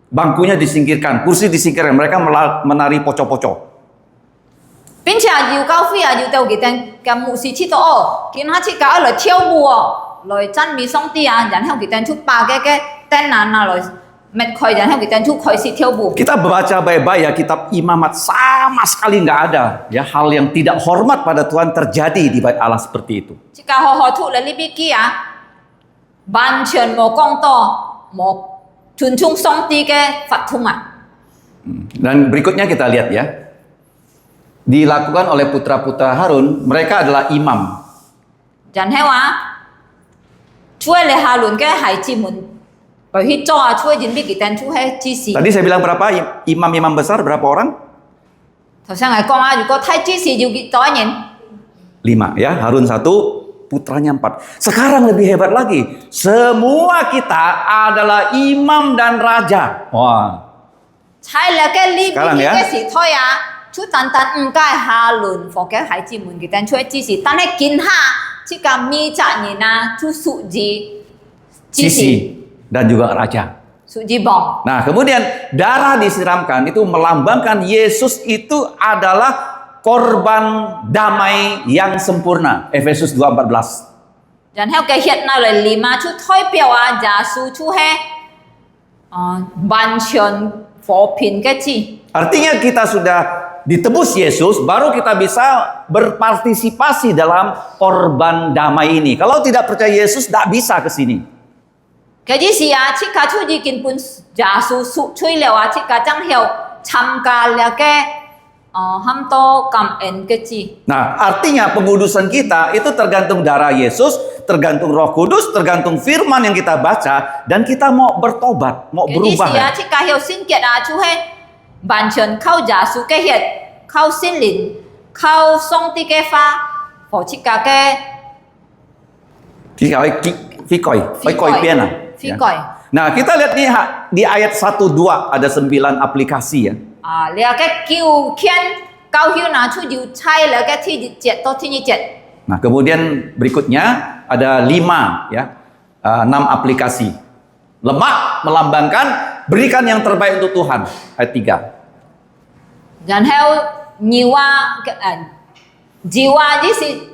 bangkunya disingkirkan, kursi disingkirkan, mereka menari poco-poco. 並且要交飛要到嘅，但個牧師知道哦，見下個來跳舞哦，來讚美上帝啊，然後嘅但出八嘅燈啊來滅開，然後嘅但出開始跳舞。 Kita baca baik-baik ya kitab imamat, sama sekali nggak ada ya hal yang tidak hormat pada Tuhan terjadi di bait Allah seperti itu. 這個好好讀嚟呢邊記啊，完全冇講到冇尊重上帝嘅法統啊。 Dan berikutnya kita lihat ya. Dilakukan oleh putra-putra Harun, mereka adalah imam. 然後啊，出嚟下輪嘅孩子們，佢去做啊，出嚟準備嘅但出係指示。 Tadi saya bilang berapa imam-imam besar, berapa orang? 頭先係講啊，如果睇指示要幾多人？ 5 ya, Harun 1, putranya 4. Sekarang lebih hebat lagi. Semua kita adalah imam dan raja. Wah. 睇嚟嘅呢邊 Sekarang ya. 嘅時代啊，出單單唔該下輪課嘅孩子們嘅但出指示，但係見下這個咪責任啊，出數字指示， Sisi dan juga raja. 數字棒。 Nah, kemudian darah disiramkan itu melambangkan Yesus itu adalah korban damai yang sempurna. Efesus 2:14. 然後嘅血拿嚟連啊，出代表啊，耶穌出係完全和平嘅字。 Artinya kita sudah ditebus Yesus, baru kita bisa berpartisipasi dalam korban damai ini. Kalau tidak percaya Yesus, tidak bisa ke sini. 嘅意思啊，即刻出意見本耶穌贖罪了啊，即刻將後參加了嘅很多感恩嘅字。 Nah, artinya pengudusan kita itu tergantung darah Yesus, tergantung Roh Kudus, tergantung firman yang kita baca, dan kita mau bertobat, mau 嘅意思 berubah. 啊，即刻後聖潔啊，就係完全靠耶穌嘅血，靠聖靈，靠上帝嘅話，和即刻嘅 Fikoi piana. Ya. fikoi。 Nah, kita lihat nih di ayat 1-2 ada 9 aplikasi ya. 你話嘅叫天教曉拿出要差了嘅天節到天一節。 Nah, kemudian berikutnya ada 5 ya. 6 aplikasi. Lemak melambangkan berikan yang terbaik untuk Tuhan. Ayat 3. 然後牛啊嘅牛啊，呢是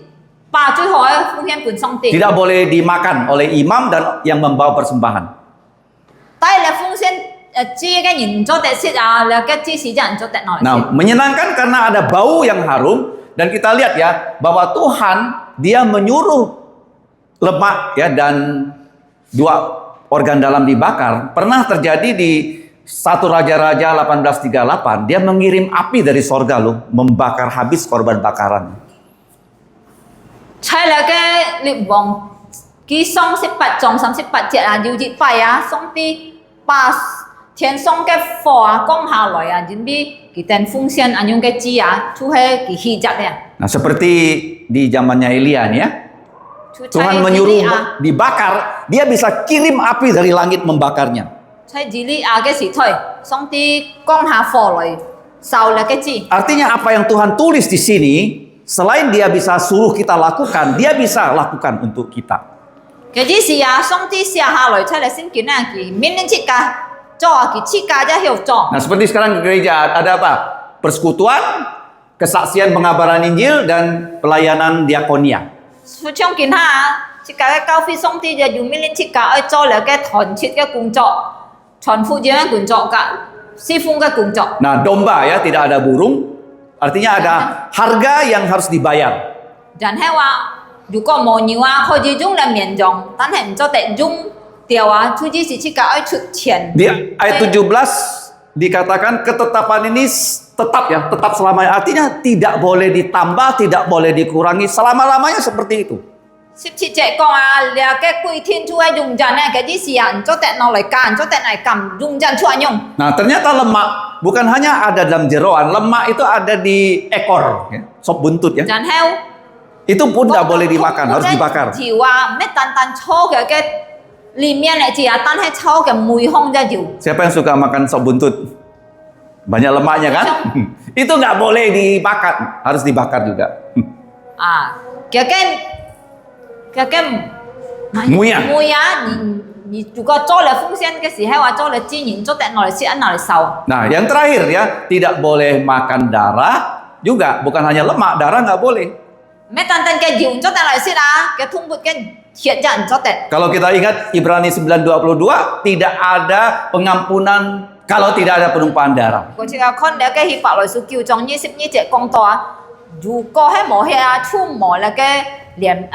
把最好嘅奉獻俾上帝。 Tidak boleh dimakan oleh imam dan yang membawa persembahan. 帶嚟奉獻知嘅人做得食啊，你嘅知識人做得耐。 Nah, menyenangkan karena ada bau yang harum dan kita lihat ya bahwa Tuhan dia menyuruh lemak ya dan 2 organ dalam dibakar. Pernah terjadi di 1 Raja-Raja 18:38, dia mengirim api dari sorga loh, membakar habis korban bakaran. 差嚟嘅列王記38章38節啊，要熱拜啊，上帝把天上嘅火啊降下來啊，準備佢哋奉獻安樣嘅字啊，就係佢希澤嘅。 Nah, seperti di zamannya Elia nih ya. 就 Tuhan 啊， menyuruh dibakar, dia bisa kirim api dari langit membakarnya. 喺以利亞嘅時代，上帝降下火來燒你嘅字。 Artinya apa yang Tuhan tulis di sini, selain dia bisa suruh kita lakukan, dia bisa lakukan untuk kita. 嘅意思啊，上帝寫下來出嚟先見啊，佢明年設計做啊，佢設計咗要做。 Nah, seperti sekarang di gereja ada apa? Persekutuan, kesaksian pengabaran Injil, dan pelayanan diakonia. 所以見下設計嘅教會上帝就用明年設計去做嚟嘅團設嘅工作、傳福音嘅工作、侍奉嘅工作。 Nah, domba ya, tidak ada burung. Artinya ada harga yang harus dibayar. 然後話，如果冇牛啊，可以用嚟綿羊，但係唔做得用掉啊，出啲是設計去出錢。 Di ayat 17 dikatakan ketetapan ini tetap ya, tetap selamanya. Artinya tidak boleh ditambah, tidak boleh dikurangi, selama-lamanya seperti itu. 17節講啊，你嘅貴天主係用人咧，嘅啲事啊，唔做得攞嚟幹，唔做得嚟撳，用人出嚟用。 Nah, ternyata lemak bukan hanya ada dalam jeroan, lemak itu ada di ekor, ya, sop buntut ya. 然後 Itu pun tidak boleh dimakan, harus dibakar. 條啊，咩單單粗嘅裡面嚟字啊，單係粗嘅梅香嘅條。 Siapa yang suka makan sop buntut? Banyak lemaknya kan? Itu nggak boleh dibakar, harus dibakar juga. Kìa cái Muya.你如果做了奉献嘅時候話做了祭年做得攞嚟食，攞嚟受。 Nah, yang terakhir ya, tidak boleh makan darah juga, bukan hanya lemak, darah nggak boleh. 咩單單嘅鹽做得嚟食啊，嘅通活嘅血人做得。 Kalau kita ingat Ibrani 9:22, tidak ada pengampunan kalau tidak ada penumpahan darah. 我即個看到嘅希伯來書9章22節講到啊，如果係冇血啊，觸摸那個連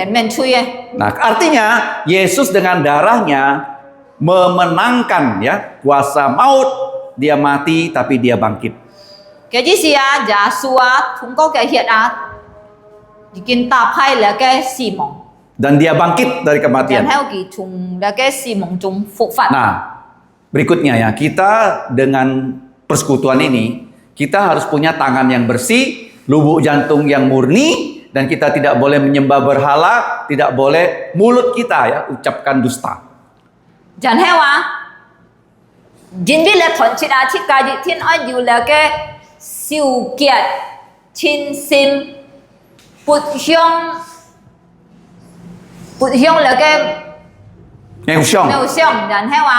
面吹嘅。 Nah, artinya Yesus dengan darahnya memenangkan ya kuasa maut, dia mati tapi dia bangkit. 嘅意思啊，耶穌啊，通過嘅血啊，已經打敗那個死亡， Dan dia bangkit dari 然 kematian. 後佢從那個死亡中復活。 Nah, berikutnya ya, kita dengan persekutuan ini, kita harus punya tangan yang bersih, lubuk jantung yang murni, dan kita tidak boleh menyembah berhala, tidak boleh mulut kita ya ucapkan dusta. 然後啊，人哋嚟團結啊，設計啲天愛要那個少傑、清心、撥向那個 Neusyong. 偶像，然後啊，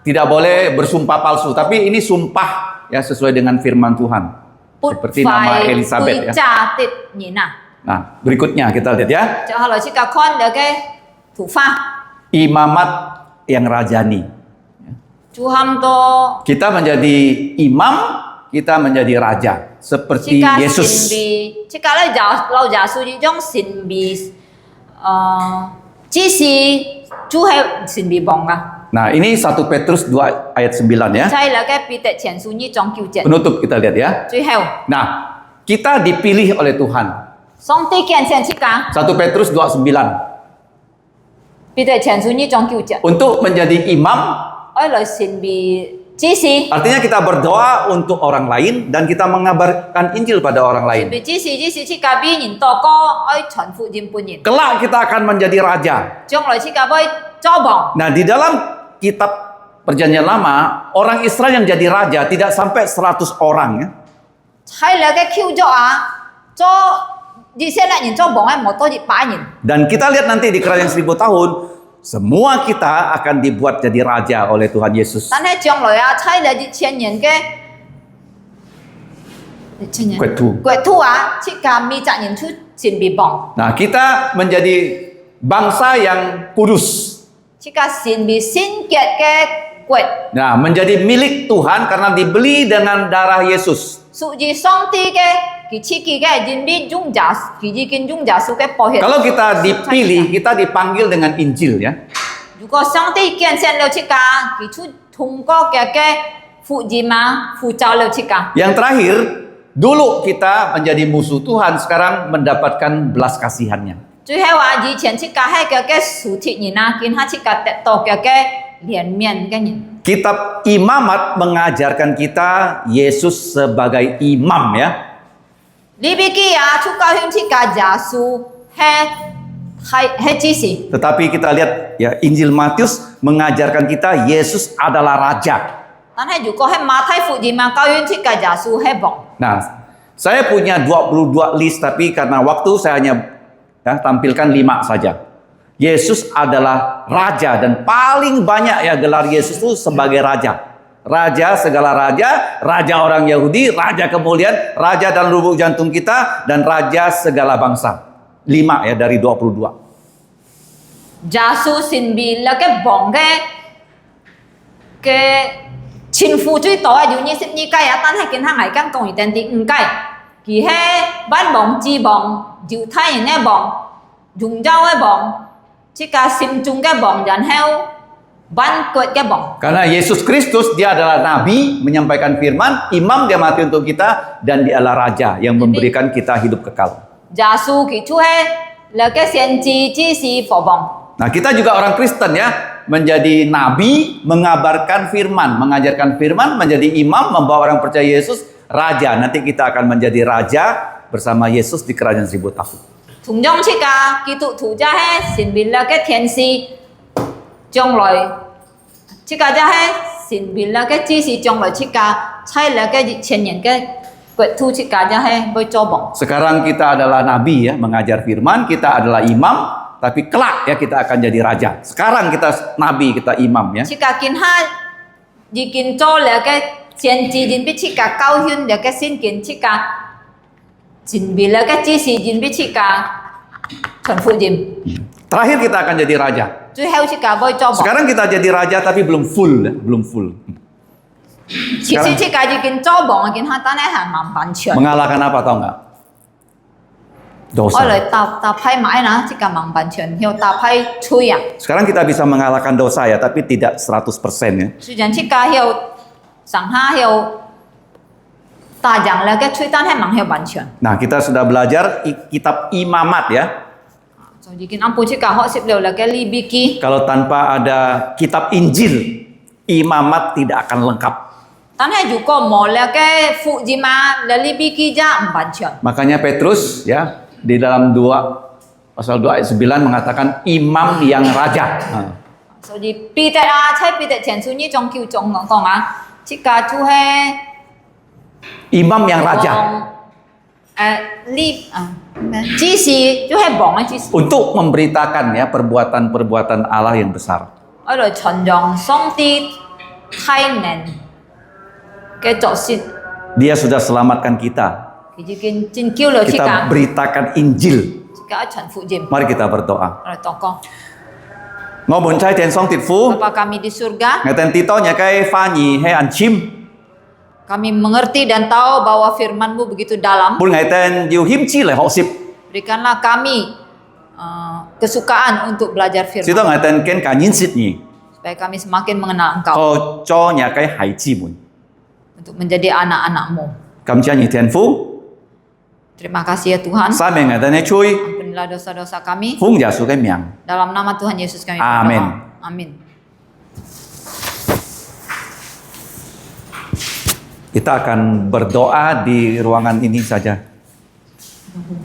Tidak boleh bersumpah palsu, tapi ini sumpah ya sesuai dengan firman Tuhan. 撥 Seperti nama 快 Elizabeth 對 ya. 詐的人啊， Nah, berikutnya kita lihat ya. 就後來設計看那個圖畫， Imamat yang rajani. 就喊到 Kita menjadi imam, kita menjadi raja. Seperti 設計 Yesus. 神秘，設計咧老耶穌呢種神秘，只是就係神秘王啊。 Nah, ini 1 Petrus 2 ayat 9 ya. 在那個彼得前書呢章9節， Penutup kita lihat ya. 最後 Nah, kita dipilih oleh Tuhan. 上帝揀選設計， 1 Petrus 2:9 彼得前書呢章9節， untuk menjadi imam, 愛來神秘指示， artinya kita berdoa untuk orang lain dan kita mengabarkan Injil pada orang 神 lain. 秘指示設計俾人禱告，愛傳福音俾人， Kelak kita akan menjadi raja. 將來設計俾做王。 Nah, di dalam kitab Perjanjian Lama, orang Israel yang jadi raja tidak sampai 100 orang ya. 喺那個 Q 咗啊，做以色列人做王嘅冇多100人， Dan kita lihat nanti di kerajaan 1000 tahun, semua kita akan dibuat jadi raja oleh Tuhan Yesus. 但係將來啊，喺那1000人嘅1000人國土啊，設計未責人出神秘王， Nah, kita menjadi bangsa yang kudus. 設計神秘聖潔嘅國。 Nah, menjadi milik Tuhan karena dibeli dengan darah Yesus. 屬於上帝嘅，佢設計嘅人民用耶，佢已經用耶穌嘅寶血。 Kalau kita dipilih, kita dipanggil dengan Injil ya. 如果上帝揀選了設計，佢出通過嘅福音啊，呼召了設計。 Yang terakhir, dulu kita menjadi musuh Tuhan, sekarang mendapatkan belas kasihannya. 最後話以前設計係嘅屬鐵人啊，見下設計得到嘅憐憫嘅人。 Kitab Imamat mengajarkan kita Yesus sebagai imam ya. 利未記啊，出教訓設計耶穌係指示。 Tetapi kita lihat ya Injil Matius mengajarkan kita Yesus adalah raja. 但係如果係馬太福音啊，教訓設計耶穌係王。 Nah, saya punya 22 list tapi karena waktu saya hanya ya, tampilkan 5 saja. Yesus adalah raja dan paling banyak ya gelar Yesus itu sebagai raja. Raja segala raja, raja orang Yahudi, raja kemuliaan, raja dalam lubuk jantung kita, dan raja segala bangsa. 5 ya dari 22. 耶穌神秘那個王嘅前夫最多係要22屆啊，但係見下外間講一定第5屆，佢係萬王之王，猶太人嘅王，宗教嘅王。 Jika sim jungga bong dan heo ban kuat ke bong. Karena Yesus Kristus dia adalah nabi menyampaikan firman, imam dia mati untuk kita, dan dia adalah raja yang memberikan kita hidup kekal. Yesus itu he lagi senji jisi bong. Nah, kita juga orang Kristen ya, menjadi nabi, mengabarkan firman, mengajarkan firman, menjadi imam, membawa orang percaya Yesus, raja. Nanti kita akan menjadi raja bersama Yesus di kerajaan 1000 tahun. 同樣設計基督徒就係神秘那個天使，將來 Chika ja he xin bila cái chi si trong lo chika chai la cái chen yen cái quet tu chika ja he boy cobong. Sekarang kita adalah nabi ya, mengajar firman, kita adalah imam, tapi kelak ya kita akan jadi raja. Sekarang kita nabi, kita imam ya. Chika kin ha di kin cho la cái chen chi jin bi chika cao hyun la cái xin kin chika xin bila cái chi si jin bi chika chuẩn phụ jin. Terakhir kita akan jadi raja.最后chika boy cobong. Sekarang kita jadi raja tapi belum full ya, belum full.其实这个就跟做梦跟他单来还蛮完全。 Mengalahkan apa tahu nggak? 我 Dosa. 来搭配买呢，这个蛮完全，要搭配吹啊。 Sekarang kita bisa mengalahkan dosa ya, tapi tidak 100% ya. 虽然这个要上下要大奖了，个吹单还蛮要完全。 Nah, kita sudah belajar kitab imamat ya. 所以跟俺不这个好识了，个利比基， Kalau tanpa ada kitab Injil, imamat tidak akan lengkap. 但系如果冇了个福音嘛，了利比基家唔完全。 Makanya Petrus ya di dalam 2 pasal 2 ayat 9 mengatakan imam yang raja. Nah, 所以彼得啊，在彼得前书呢种叫中讲啊，这个就系 imam yang raja 利指示就系王嘅指示。 untuk memberitakan ya perbuatan-perbuatan Allah yang besar. 我嚟傳揚上帝太能嘅作事， Dia sudah selamatkan kita. 佢已經真叫了這 Kita 個 beritakan Injil. 這個傳福音。 Mari kita berdoa. 我嚟禱告， Ngô bổn trai tiền song tiệt phú. Bapa kami di surga, Ngeten tito nya kai pha nyi he an chim. kami mengerti dan tahu bahwa firman-Mu begitu dalam. Bul ngai ten yu him chi le ho sip. Berikanlah kami kesukaan untuk belajar Sito firman, ngai ten ken ka nyin sit nyi. supaya kami semakin mengenal Engkau Ko cho nya kai hai chi mun. untuk menjadi anak-anak-Mu. Kam cha nyi tiền phú. Terima kasih ya Tuhan. Sa me ngai ten he chui. Ampunilah dosa-dosa kami. Phung ja su kai miang. Dalam nama Tuhan Yesus kami Amin. berdoa. Amin. Kita akan berdoa di ruangan ini saja.